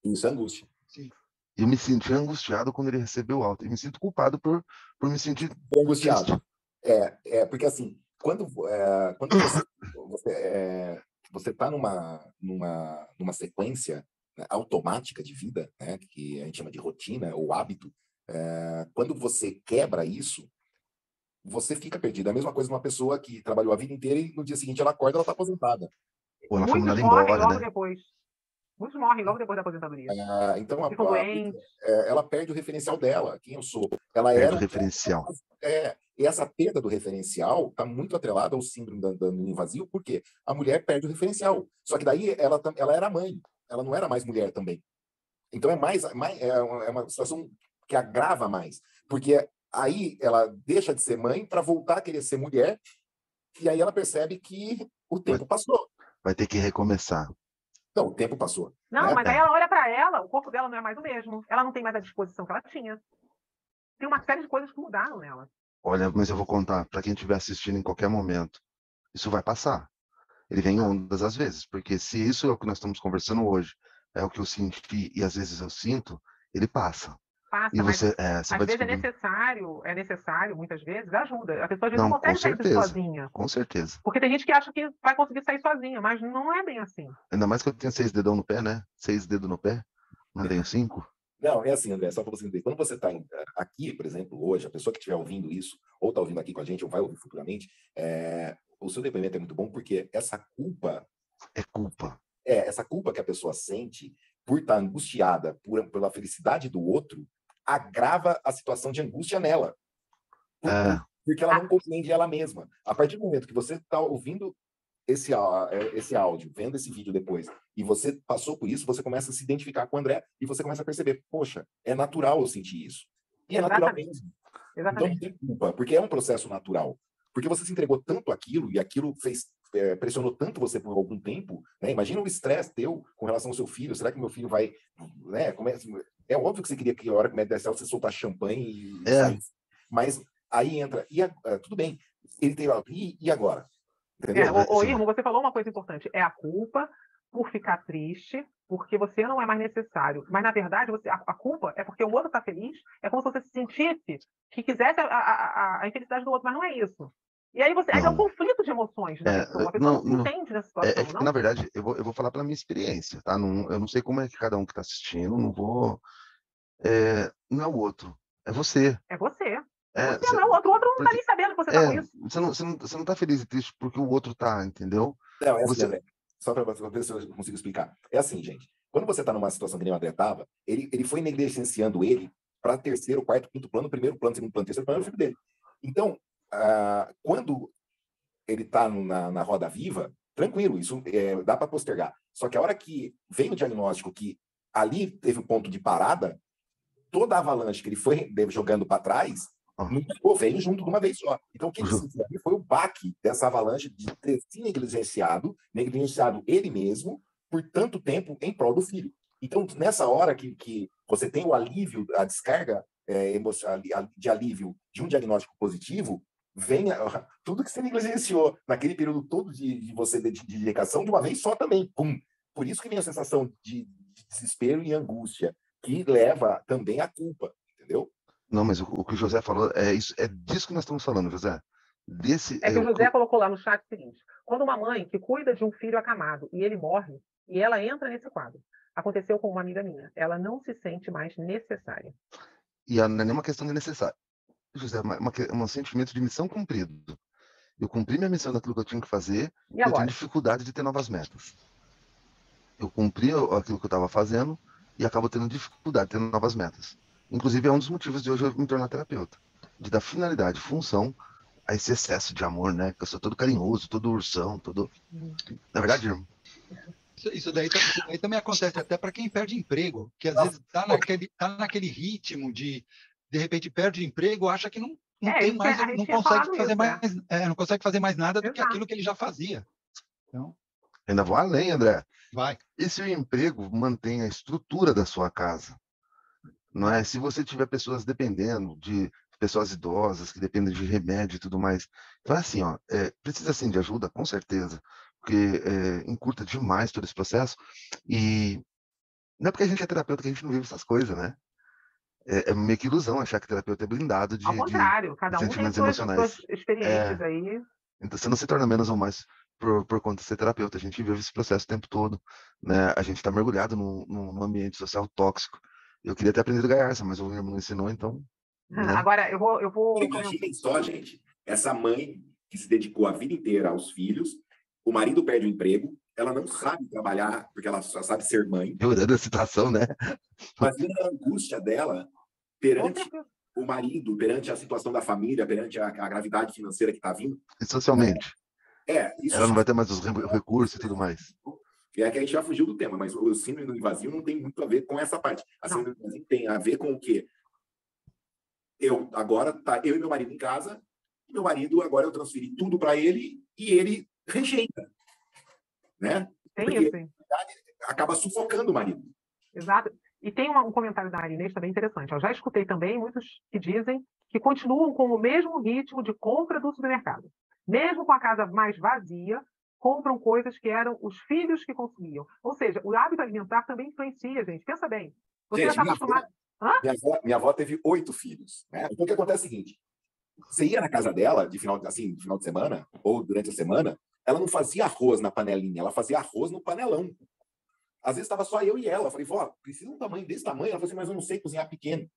Isso é angústia. Sim. Eu me senti angustiado quando ele recebeu alta. E me sinto culpado por me sentir angustiado. Porque assim, quando você está numa sequência, né, automática de vida, né, que a gente chama de rotina ou hábito, quando você quebra isso, você fica perdido. É a mesma coisa de uma pessoa que trabalhou a vida inteira e no dia seguinte ela acorda, ela está aposentada. Ou ela foi Muitos mandada morrem embora, logo né? depois. Muitos morrem logo depois da aposentadoria. Então, Ficam doentes. ela perde o referencial dela, quem eu sou. Ela Perde era o referencial. e essa perda do referencial está muito atrelada ao síndrome do ninho vazio, porque a mulher perde o referencial. Só que daí ela era mãe, ela não era mais mulher também. Então é uma situação que agrava mais, porque aí ela deixa de ser mãe para voltar a querer ser mulher, e aí ela percebe que o tempo passou. Vai ter que recomeçar. Não, o tempo passou. Não, né? mas aí ela olha para ela, o corpo dela não é mais o mesmo. Ela não tem mais a disposição que ela tinha. Tem uma série de coisas que mudaram nela. Olha, mas eu vou contar para quem estiver assistindo em qualquer momento. Isso vai passar. Ele vem em ondas às vezes, porque se isso é o que nós estamos conversando hoje, é o que eu senti e às vezes eu sinto, ele passa. Passa, E mas você às vai vezes descobrir. é necessário, muitas vezes, ajuda. A pessoa às vezes Não, não com consegue sair disso certeza. sozinha. Com certeza. Porque tem gente que acha que vai conseguir sair sozinha, mas não é bem assim. Ainda mais que eu tenho 6 dedão no pé, né? 6 dedos no pé. Não tenho 5. Não, é assim, André, só para você entender. Quando você está aqui, por exemplo, hoje, a pessoa que estiver ouvindo isso, ou está ouvindo aqui com a gente, ou vai ouvir futuramente, o seu depoimento é muito bom, porque essa culpa... É culpa. Essa culpa que a pessoa sente por estar angustiada pela felicidade do outro, agrava a situação de angústia nela. Porque ela não compreende ela mesma. A partir do momento que você está ouvindo esse áudio, vendo esse vídeo depois, e você passou por isso, você começa a se identificar com o André e você começa a perceber, poxa, é natural eu sentir isso. E é natural mesmo. Então não tem culpa, porque é um processo natural. Porque você se entregou tanto àquilo e aquilo pressionou tanto você por algum tempo, né? Imagina o estresse teu com relação ao seu filho. Será que meu filho vai... Né? É óbvio que você queria que a hora que o médico desse você soltar champanhe e sair. Mas aí entra... tudo bem. Ele tem... E agora? Irmão, você falou uma coisa importante. É a culpa por ficar triste, porque você não é mais necessário. Mas, na verdade, a culpa é porque o outro está feliz. É como se você se sentisse que quisesse a infelicidade do outro, mas não é isso. E aí é um conflito de emoções da pessoa. A pessoa não se entende nessa situação, não? Na verdade, eu vou falar pela minha experiência, tá? Eu não sei como é que cada um que está assistindo, não vou... não é o outro, é você. É você. Você não é o outro não tá nem sabendo que você tá com isso. Você não tá feliz e triste porque o outro tá, entendeu? Não, assim, André, só para ver se eu consigo explicar. É assim, gente. Quando você está numa situação que nem o André estava, ele foi negligenciando ele para terceiro, quarto, quinto plano, primeiro plano, segundo plano, terceiro plano, é o filho dele. Então, quando ele está na roda viva, tranquilo, isso dá para postergar. Só que a hora que vem o diagnóstico que ali teve um ponto de parada, toda a avalanche que ele foi jogando para trás, veio junto de uma vez só. Então, o que ele sentiu ali foi o baque dessa avalanche de ter se negligenciado ele mesmo por tanto tempo em prol do filho. Então, nessa hora que você tem o alívio, a descarga de alívio de um diagnóstico positivo, vem tudo que você negligenciou naquele período todo de você de dedicação de uma vez só também. Pum. Por isso que vem a sensação de desespero e angústia, que leva também à culpa, entendeu? Não, mas o que o José falou é disso que nós estamos falando, José. Que o José colocou lá no chat o seguinte: quando uma mãe que cuida de um filho acamado e ele morre, e ela entra nesse quadro, aconteceu com uma amiga minha, ela não se sente mais necessária. E não é nenhuma questão de necessário. José, um sentimento de missão cumprido. Eu cumpri minha missão daquilo que eu tinha que fazer, e eu tenho dificuldade de ter novas metas. Eu cumpri aquilo que eu estava fazendo e acabo tendo dificuldade de ter novas metas. Inclusive, é um dos motivos de hoje eu me tornar terapeuta. De dar finalidade, função a esse excesso de amor, né? Que eu sou todo carinhoso, todo ursão, todo... Na verdade, irmão? Isso daí também acontece até para quem perde emprego, que às vezes tá naquele ritmo de repente perde emprego, acha que não tem mais, não consegue fazer mais, não consegue fazer mais nada do que aquilo que ele já fazia. Então, ainda vou além, André. Vai. E se o emprego mantém a estrutura da sua casa? Não é? Se você tiver pessoas dependendo de pessoas idosas que dependem de remédio e tudo mais. Então, assim, precisa sim de ajuda, com certeza, porque encurta demais todo esse processo. E não é porque a gente é terapeuta que a gente não vive essas coisas, né? É meio que ilusão achar que terapeuta é blindado de, ao contrário, cada um tem suas experiências aí. Então, você não se torna menos ou mais por conta de ser terapeuta. A gente vive esse processo o tempo todo, né? A gente está mergulhado num ambiente social tóxico. Eu queria ter aprendido Gaiarsa, mas o irmão não ensinou, então... Né? Agora, eu vou... Imaginem só, gente. Essa mãe que se dedicou a vida inteira aos filhos, o marido perde o emprego, ela não sabe trabalhar, porque ela só sabe ser mãe. Piorando a situação, né? Imagina a angústia dela perante o marido, perante a situação da família, perante a gravidade financeira que está vindo. E socialmente. Isso ela não vai ter mais os recursos e tudo mais. É que a gente já fugiu do tema, mas o síndrome invasivo não tem muito a ver com essa parte. A síndrome invasiva tem a ver com o quê? Agora tá eu e meu marido em casa, meu marido agora eu transferi tudo para ele e ele rejeita, né? Tem porque isso, hein? acaba sufocando o marido. Exato. E tem um comentário da Inês também interessante. Eu já escutei também muitos que dizem que continuam com o mesmo ritmo de compra do supermercado. Mesmo com a casa mais vazia, compram coisas que eram os filhos que consumiam. Ou seja, o hábito alimentar também influencia, gente. Pensa bem. Você já está acostumado... Minha avó teve 8 filhos. Né? Então, o que acontece é o seguinte. Você ia na casa dela, de final de semana, ou durante a semana, ela não fazia arroz na panelinha, ela fazia arroz no panelão. Às vezes estava só eu e ela. Eu falei, vó, precisa de um tamanho desse tamanho? Ela falou assim, mas eu não sei cozinhar pequeno.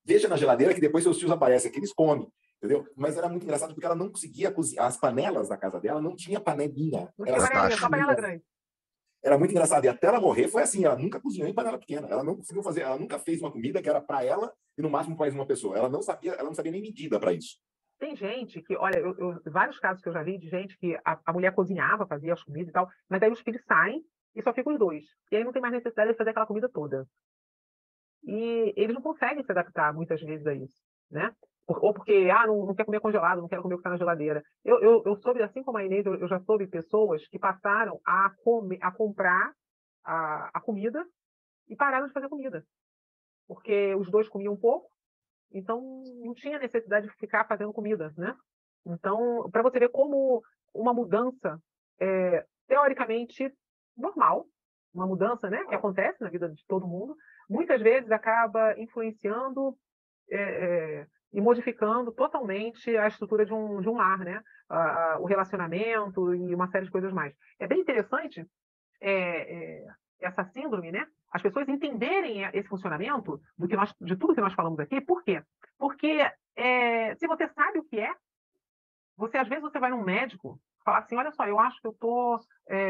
Deixa na geladeira que depois seus tios aparecem aqui, eles comem. Entendeu? Mas era muito engraçado porque ela não conseguia cozinhar. As panelas da casa dela não tinha panelinha. Não tinha panelinha, só panela grande. Era muito engraçado. E até ela morrer foi assim, ela nunca cozinhou em panela pequena. Ela não conseguiu fazer, ela nunca fez uma comida que era para ela e no máximo para mais uma pessoa. Ela não sabia nem medida para isso. Tem gente que, olha, vários casos que eu já vi de gente que a mulher cozinhava, fazia as comidas e tal, mas aí os filhos saem e só ficam os dois. E aí não tem mais necessidade de fazer aquela comida toda. E eles não conseguem se adaptar muitas vezes a isso, né? Ou porque, não quer comer congelado, não quero comer o que está na geladeira. Eu soube, assim como a Inês, eu já soube pessoas que passaram a comprar a comida e pararam de fazer comida. Porque os dois comiam pouco, então não tinha necessidade de ficar fazendo comida, né? Então, para você ver como uma mudança teoricamente normal, uma mudança, né, que acontece na vida de todo mundo, muitas vezes acaba influenciando e modificando totalmente a estrutura de um lar, né? O relacionamento e uma série de coisas mais. É bem interessante essa síndrome, né? As pessoas entenderem esse funcionamento de tudo que nós falamos aqui. Por quê? Porque se você sabe o que é, às vezes você vai num médico falar assim, olha só, eu acho que eu tô...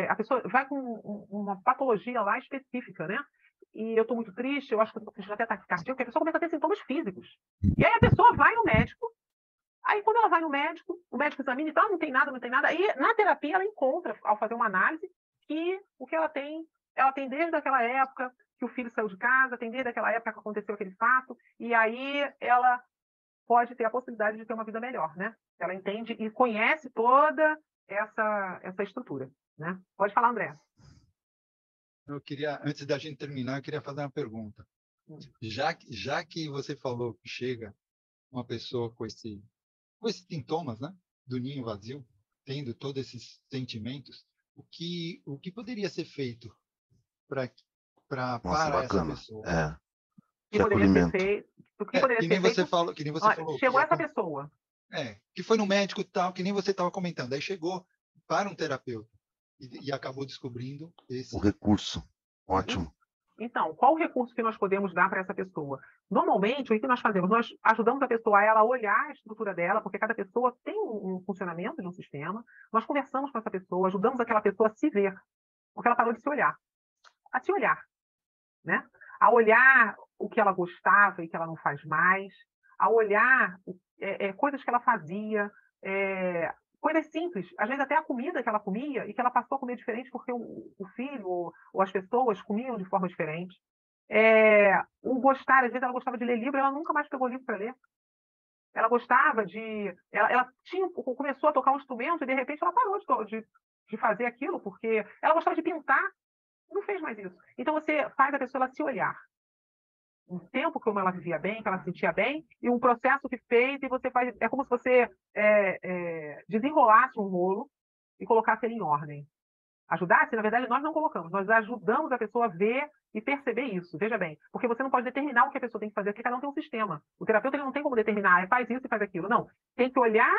a pessoa vai com uma patologia lá específica, né? E eu estou muito triste, eu acho que eu estou sentindo até taquicardia, porque a pessoa começa a ter sintomas físicos. E aí a pessoa vai no médico, aí quando ela vai no médico, o médico examina e tal, não tem nada, e na terapia ela encontra, ao fazer uma análise, que o que ela tem desde aquela época que o filho saiu de casa, tem desde aquela época que aconteceu aquele fato, e aí ela pode ter a possibilidade de ter uma vida melhor, né? Ela entende e conhece toda essa estrutura, né? Pode falar, André. Eu queria, antes da gente terminar, eu queria fazer uma pergunta. Já que você falou que chega uma pessoa com esses sintomas, né, do ninho vazio, tendo todos esses sentimentos, o que poderia ser feito para essa pessoa? O que poderia ser feito? Que nem você falou. Chegou essa pessoa. Que foi no médico e tal, que nem você estava comentando. Aí chegou para um terapeuta e acabou descobrindo esse... O recurso. Ótimo. Então, qual o recurso que nós podemos dar para essa pessoa? Normalmente, o que nós fazemos? Nós ajudamos a pessoa a ela olhar a estrutura dela, porque cada pessoa tem um funcionamento de um sistema. Nós conversamos com essa pessoa, ajudamos aquela pessoa a se ver, porque ela parou de se olhar. A se olhar, né? A olhar o que ela gostava e que ela não faz mais, a olhar coisas que ela fazia, coisas simples, às vezes até a comida que ela comia e que ela passou a comer diferente porque o filho ou as pessoas comiam de forma diferente. O gostar, às vezes ela gostava de ler livro, ela nunca mais pegou livro para ler. Ela gostava de... Ela começou a tocar um instrumento e de repente ela parou de fazer aquilo porque ela gostava de pintar, não fez mais isso. Então você faz a pessoa ela se olhar. Um tempo como ela vivia bem, que ela se sentia bem, e um processo que fez, e você faz... É como se você desenrolasse um rolo e colocasse ele em ordem. Ajudasse, na verdade, nós não colocamos, nós ajudamos a pessoa a ver e perceber isso, veja bem. Porque você não pode determinar o que a pessoa tem que fazer, porque cada um tem um sistema. O terapeuta ele não tem como determinar, faz isso e faz aquilo. Não, tem que olhar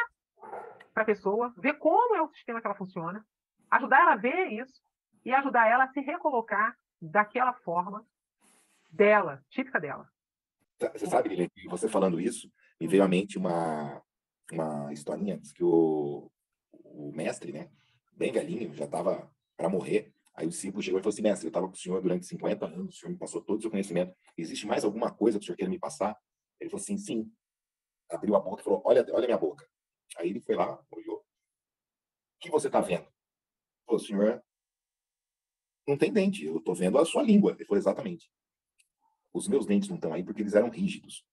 para a pessoa, ver como é o sistema que ela funciona, ajudar ela a ver isso e ajudar ela a se recolocar daquela forma dela, típica dela. Você sabe, Lilian, você falando isso, me veio à mente uma uma historinha, diz que o mestre, né, bem velhinho, já estava para morrer. Aí o discípulo chegou e falou assim: mestre, eu estava com o senhor durante 50 anos, o senhor me passou todo o seu conhecimento. Existe mais alguma coisa que o senhor queira me passar? Ele falou assim: sim. Abriu a boca e falou: olha minha boca. Aí ele foi lá, olhou. O que você está vendo? Ele falou: senhor, não tem dente, eu estou vendo a sua língua. Ele falou: exatamente. Os meus dentes não estão aí porque eles eram rígidos.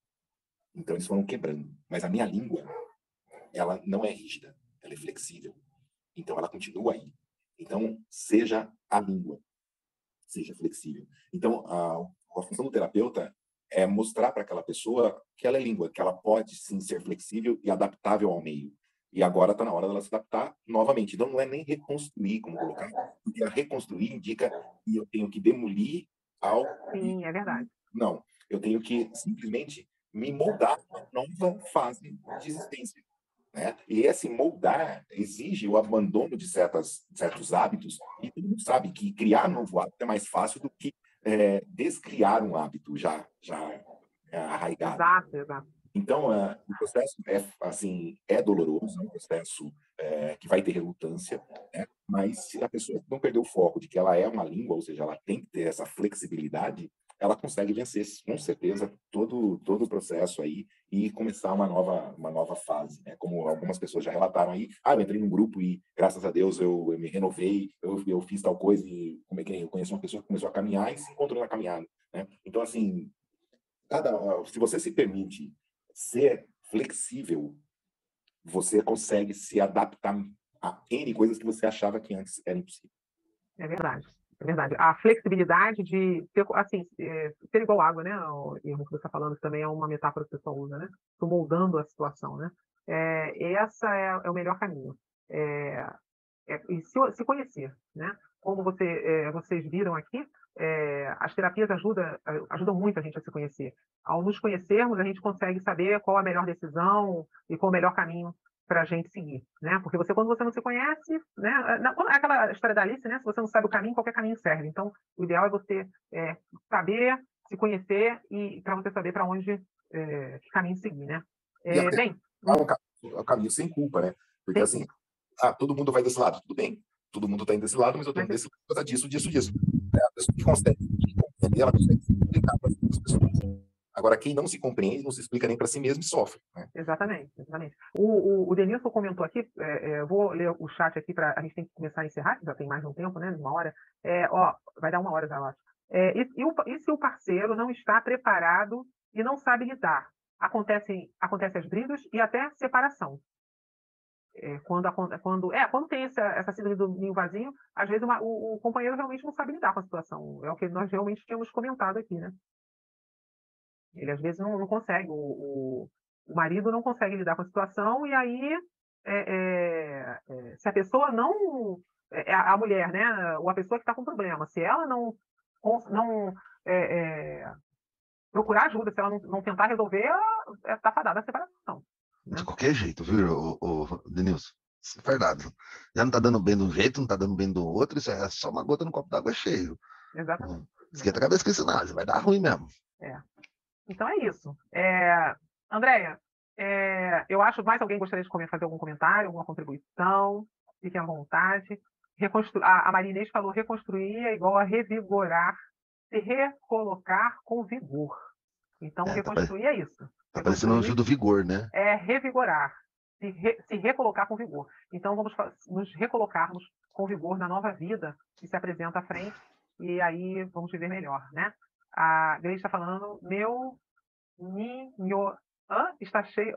Então eles foram quebrando. Mas a minha língua, ela não é rígida, ela é flexível. Então ela continua aí. Então, seja a língua, seja flexível. Então, a função do terapeuta é mostrar para aquela pessoa que ela é língua, que ela pode sim ser flexível e adaptável ao meio. E agora está na hora dela se adaptar novamente. Então, não é nem reconstruir, como colocar, porque a reconstruir indica que eu tenho que demolir algo. Sim, é verdade. Não, eu tenho que simplesmente me moldar a uma nova fase de existência. Né? E esse moldar exige o abandono de certos hábitos, e todo mundo sabe que criar novo hábito é mais fácil do que descriar um hábito já arraigado. Exato, exato. Então, o processo é doloroso, é um processo que vai ter relutância, né? Mas se a pessoa não perder o foco de que ela é uma língua, ou seja, ela tem que ter essa flexibilidade, ela consegue vencer, com certeza, todo o processo aí e começar uma nova fase, né? Como algumas pessoas já relataram aí: eu entrei num grupo e, graças a Deus, eu me renovei, eu fiz tal coisa, e como é que eu conheço uma pessoa que começou a caminhar e se encontrou na caminhada, né? Então, assim, se você se permite ser flexível, você consegue se adaptar a N coisas que você achava que antes era impossível. É verdade. É verdade. A flexibilidade de ser, assim, ser igual água, né? O erro que você está falando também é uma metáfora que o pessoal usa, né? Tô moldando a situação, né? Essa é o melhor caminho. E se conhecer, né? Como vocês viram aqui, as terapias ajudam muito a gente a se conhecer. Ao nos conhecermos, a gente consegue saber qual a melhor decisão e qual o melhor caminho para a gente seguir, né? Porque quando você não se conhece, né? Aquela história da Alice, né? Se você não sabe o caminho, qualquer caminho serve. Então, o ideal é você saber, se conhecer e para você saber para onde que caminho seguir, né? Bem, é um caminho sem culpa, né? Porque assim, todo mundo vai desse lado, tudo bem. Todo mundo está indo desse lado, mas eu estou indo desse lado por causa disso. A pessoa que consegue compreender, ela consegue explicar para as outras pessoas. Agora, quem não se compreende, não se explica nem para si mesmo e sofre. Né? Exatamente. O Denilson comentou aqui, vou ler o chat aqui, a gente tem que começar a encerrar, que já tem mais de um tempo, né? Uma hora. Vai dar 1 hora já, eu acho. E se o parceiro não está preparado e não sabe lidar? Acontecem as brigas e até separação. Quando tem essa síndrome do ninho vazio, às vezes o companheiro realmente não sabe lidar com a situação. É o que nós realmente tínhamos comentado aqui, né? Ele às vezes não consegue, o marido não consegue lidar com a situação, e aí se a pessoa não, a mulher, né, ou a pessoa que está com problema, se ela não procurar ajuda, se ela não tentar resolver, ela está fadada à separação. Né? De qualquer jeito, viu, Denilson? Isso é verdade. Já não está dando bem de um jeito, não está dando bem do outro, isso é só uma gota no copo d'água cheio. Exatamente. Esquenta a cabeça com isso, não, vai dar ruim mesmo. Então é isso. Andréia, eu acho que mais alguém gostaria de fazer algum comentário, alguma contribuição? Fiquem à vontade. A Maria Inês falou: reconstruir é igual a revigorar, se recolocar com vigor. Então, reconstruir é isso. Tá parecendo um anjo do vigor, né? É revigorar, se recolocar com vigor. Então, vamos nos recolocarmos com vigor na nova vida que se apresenta à frente, e aí vamos viver melhor, né? A Grace está falando: meu ninho está cheio.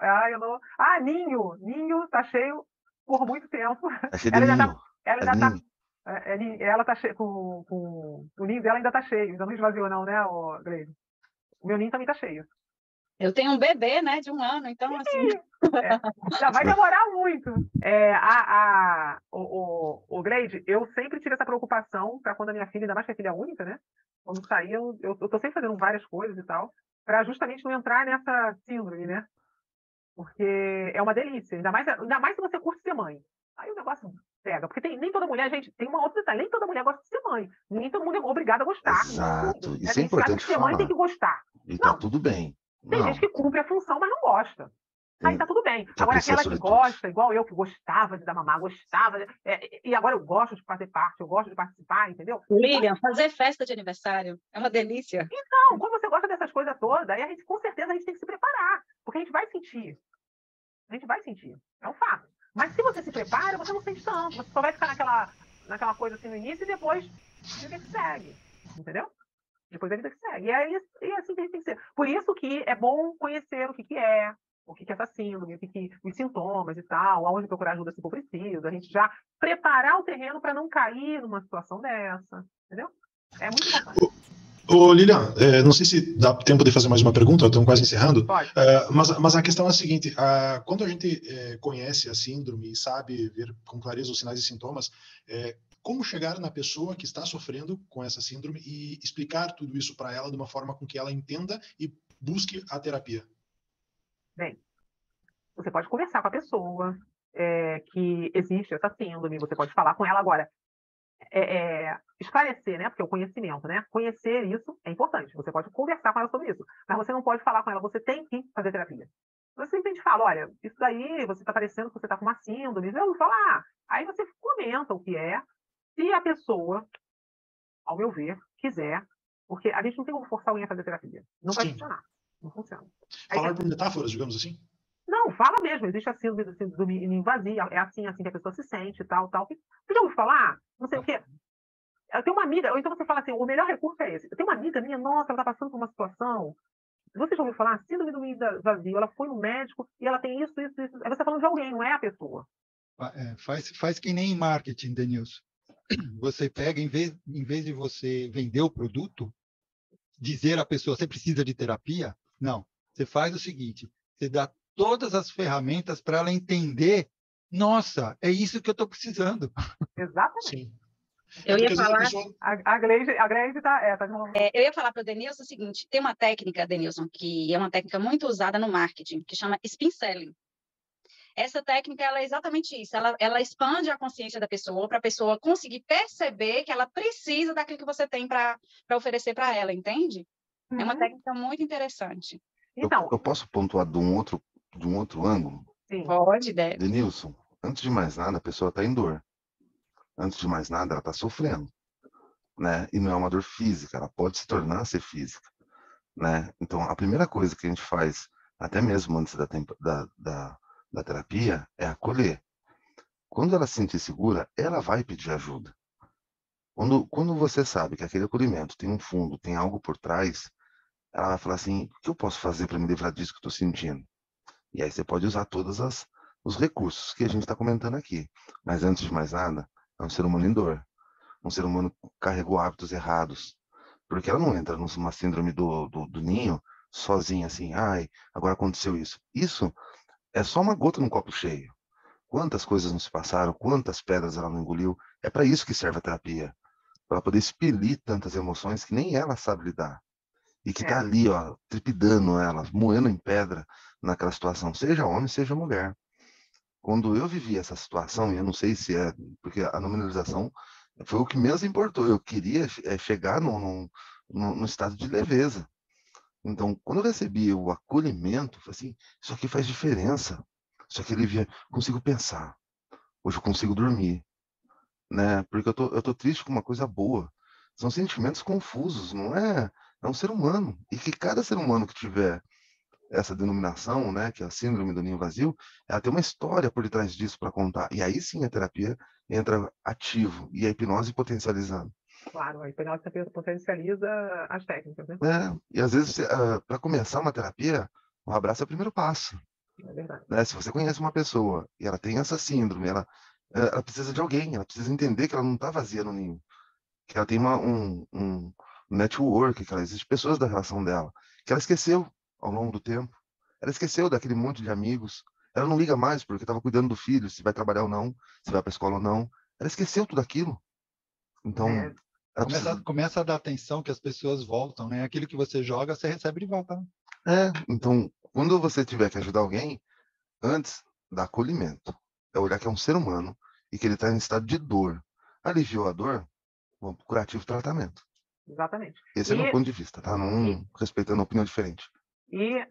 Ninho está cheio por muito tempo. Tá cheio de ninho. Ela está cheia com o ninho dela ainda está cheio, ainda não esvaziou não, né, Grace? O meu ninho também está cheio. Eu tenho um bebê, né, de 1 ano, então assim... Já vai demorar muito. O Gleide, eu sempre tive essa preocupação para quando a minha filha, ainda mais que a filha única, né? Quando sair, eu tô sempre fazendo várias coisas e tal, para justamente não entrar nessa síndrome, né? Porque é uma delícia, ainda mais se você curte ser mãe. Aí o negócio pega, porque nem toda mulher, gente, tem uma outra detalhe, nem toda mulher gosta de ser mãe, nem todo mundo é obrigado a gostar. Exato, isso é importante ser mãe tem que gostar. E tá tudo bem. Tem gente que cumpre a função, mas não gosta. Aí tá tudo bem. que Agora, aprecia a aquela que solitude. gosta, igual eu, que gostava de dar mamar, e agora eu gosto de fazer parte, eu gosto de participar, entendeu? Lilian, fazer festa de aniversário é uma delícia. Então, como você gosta dessas coisas todas, aí com certeza, a gente tem que se preparar, porque a gente vai sentir. A gente vai sentir. É um fato. Mas se você se prepara, você não sente tanto. Você só vai ficar naquela coisa assim no início e depois vida que segue. Entendeu? Depois a vida que segue. E é assim que a gente tem que ser. Por isso que é bom conhecer o que é essa síndrome, os sintomas e tal, aonde procurar ajuda se for preciso, a gente já preparar o terreno para não cair numa situação dessa. Entendeu? É muito importante. Ô, Lilian, não sei se dá tempo de fazer mais uma pergunta, estamos quase encerrando. Pode. Mas a questão é a seguinte: quando a gente conhece a síndrome e sabe ver com clareza os sinais e sintomas, como chegar na pessoa que está sofrendo com essa síndrome e explicar tudo isso para ela de uma forma com que ela entenda e busque a terapia? Bem, você pode conversar com a pessoa que existe essa síndrome, você pode falar com ela agora. Esclarecer, né? Porque é o conhecimento, né? Conhecer isso é importante. Você pode conversar com ela sobre isso, mas você não pode falar com ela, você tem que fazer terapia. Você simplesmente fala, olha, isso daí, você está parecendo que você está com uma síndrome, eu vou falar. Aí você comenta o que é. Se a pessoa, ao meu ver, quiser, porque a gente não tem como forçar alguém a fazer terapia. Não vai funcionar. Não funciona. Falar por metáforas, digamos assim? Não, fala mesmo. Existe a síndrome invasiva. É assim que a pessoa se sente, tal. Você já ouviu falar? Não sei o quê. Eu tenho uma amiga, ou então você fala assim, o melhor recurso é esse. Eu tenho uma amiga minha, nossa, ela está passando por uma situação. Você já ouviu falar? Síndrome do ninho vazio. Ela foi no médico e ela tem isso. Aí você está falando de alguém, não é a pessoa. Faz que nem em marketing, Denilson. Você pega, em vez de você vender o produto, dizer à pessoa, você precisa de terapia? Não. Você faz o seguinte, você dá todas as ferramentas para ela entender, nossa, é isso que eu estou precisando. Exatamente. Sim. Eu ia falar... A Gleide está de novo. Eu ia falar para o Denilson o seguinte, tem uma técnica, Denilson, que é uma técnica muito usada no marketing, que chama spin selling. Essa técnica ela é exatamente isso, ela expande a consciência da pessoa para a pessoa conseguir perceber que ela precisa daquilo que você tem para oferecer para ela, entende? É uma técnica muito interessante. Então, eu posso pontuar de um outro ângulo? Sim. Pode, deve. Denilson, antes de mais nada, a pessoa está em dor. Antes de mais nada, ela está sofrendo, né? E não é uma dor física, ela pode se tornar a ser física, né? Então, a primeira coisa que a gente faz, até mesmo antes da terapia, é acolher. Quando ela se sentir segura, ela vai pedir ajuda. Quando você sabe que aquele acolhimento tem um fundo, tem algo por trás, ela vai falar assim, o que eu posso fazer para me livrar disso que eu estou sentindo? E aí você pode usar todos os recursos que a gente está comentando aqui. Mas antes de mais nada, é um ser humano em dor. Um ser humano que carregou hábitos errados. Porque ela não entra numa síndrome do ninho sozinha, assim, ai, agora aconteceu isso. Isso é só uma gota num copo cheio. Quantas coisas não se passaram, quantas pedras ela não engoliu. É para isso que serve a terapia. Para poder expelir tantas emoções que nem ela sabe lidar. E que está ali, ó, trepidando ela, moendo em pedra naquela situação, seja homem, seja mulher. Quando eu vivi essa situação, e eu não sei se é, porque a nominalização foi o que menos importou, eu queria chegar no estado de leveza. Então, quando eu recebi o acolhimento, falei assim, isso aqui faz diferença, isso aqui alivia, consigo pensar, hoje eu consigo dormir, né? Porque eu tô triste com uma coisa boa. São sentimentos confusos, não é? É um ser humano. E que cada ser humano que tiver essa denominação, né, que é a síndrome do ninho vazio, ela tem uma história por detrás disso para contar. E aí sim a terapia entra ativo e a hipnose potencializando. Claro, a hipnose potencializa as técnicas, né? E às vezes, para começar uma terapia, um abraço é o primeiro passo. É verdade. Né? Se você conhece uma pessoa e ela tem essa síndrome, ela precisa de alguém, ela precisa entender que ela não está vazia no ninho, que ela tem um network, que ela existe pessoas da relação dela, que ela esqueceu ao longo do tempo. Ela esqueceu daquele monte de amigos. Ela não liga mais porque estava cuidando do filho, se vai trabalhar ou não, se vai para a escola ou não. Ela esqueceu tudo aquilo. Então, começa a dar atenção que as pessoas voltam, né? Aquilo que você joga, você recebe de volta. Então, quando você tiver que ajudar alguém, antes da acolhimento, é olhar que é um ser humano e que ele está em estado de dor. Aliviou a dor, vamos para o curativo tratamento. Exatamente. Esse é o meu ponto de vista, tá? Não respeitando a opinião diferente. E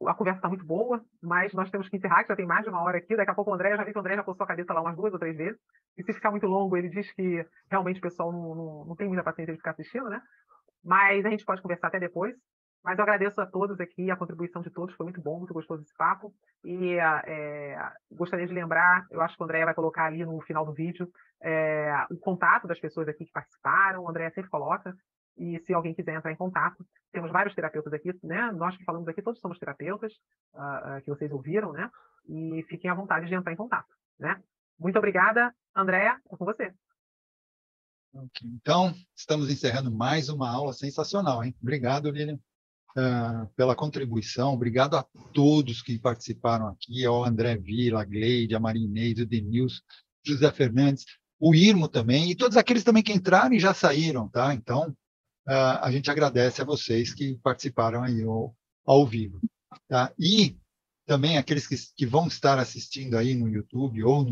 a conversa está muito boa, mas nós temos que encerrar, que já tem mais de uma hora aqui. Daqui a pouco o André, eu já vi que o André já postou a cabeça lá umas 2 ou 3 vezes. E se ficar muito longo, ele diz que realmente o pessoal não tem muita paciência de ficar assistindo, né? Mas a gente pode conversar até depois. Mas eu agradeço a todos aqui, a contribuição de todos, foi muito bom, muito gostoso esse papo. E gostaria de lembrar, eu acho que o André vai colocar ali no final do vídeo o contato das pessoas aqui que participaram, o André sempre coloca, e se alguém quiser entrar em contato, temos vários terapeutas aqui, né? Nós que falamos aqui, todos somos terapeutas, que vocês ouviram, né? E fiquem à vontade de entrar em contato, né? Muito obrigada, André, é com você. Então, estamos encerrando mais uma aula sensacional, hein? Obrigado, Lilian, pela contribuição. Obrigado a todos que participaram aqui, ao André Vila, a Gleide, a Marinês, o Denilson, José Fernandes, o Irmo também, e todos aqueles também que entraram e já saíram, tá? Então, a gente agradece a vocês que participaram aí ao vivo, tá? E também aqueles que vão estar assistindo aí no YouTube ou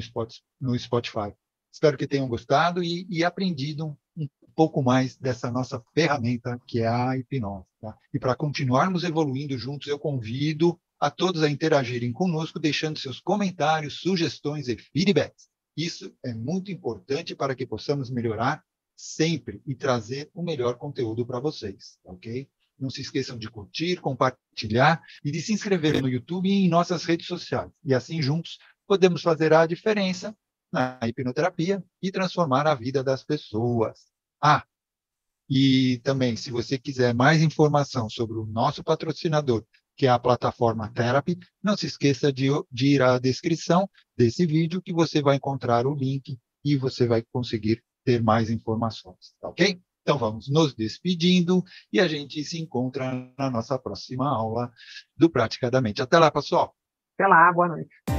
no Spotify. Espero que tenham gostado e aprendido um pouco mais dessa nossa ferramenta, que é a hipnose. Tá? E para continuarmos evoluindo juntos, eu convido a todos a interagirem conosco, deixando seus comentários, sugestões e feedbacks. Isso é muito importante para que possamos melhorar sempre e trazer o melhor conteúdo para vocês, ok? Não se esqueçam de curtir, compartilhar e de se inscrever no YouTube e em nossas redes sociais. E assim, juntos, podemos fazer a diferença na hipnoterapia e transformar a vida das pessoas. E também, se você quiser mais informação sobre o nosso patrocinador, que é a plataforma Therapy, não se esqueça de ir à descrição desse vídeo, que você vai encontrar o link e você vai conseguir ter mais informações, tá ok? Então, vamos nos despedindo e a gente se encontra na nossa próxima aula do Praticadamente. Até lá, pessoal! Até lá, boa noite.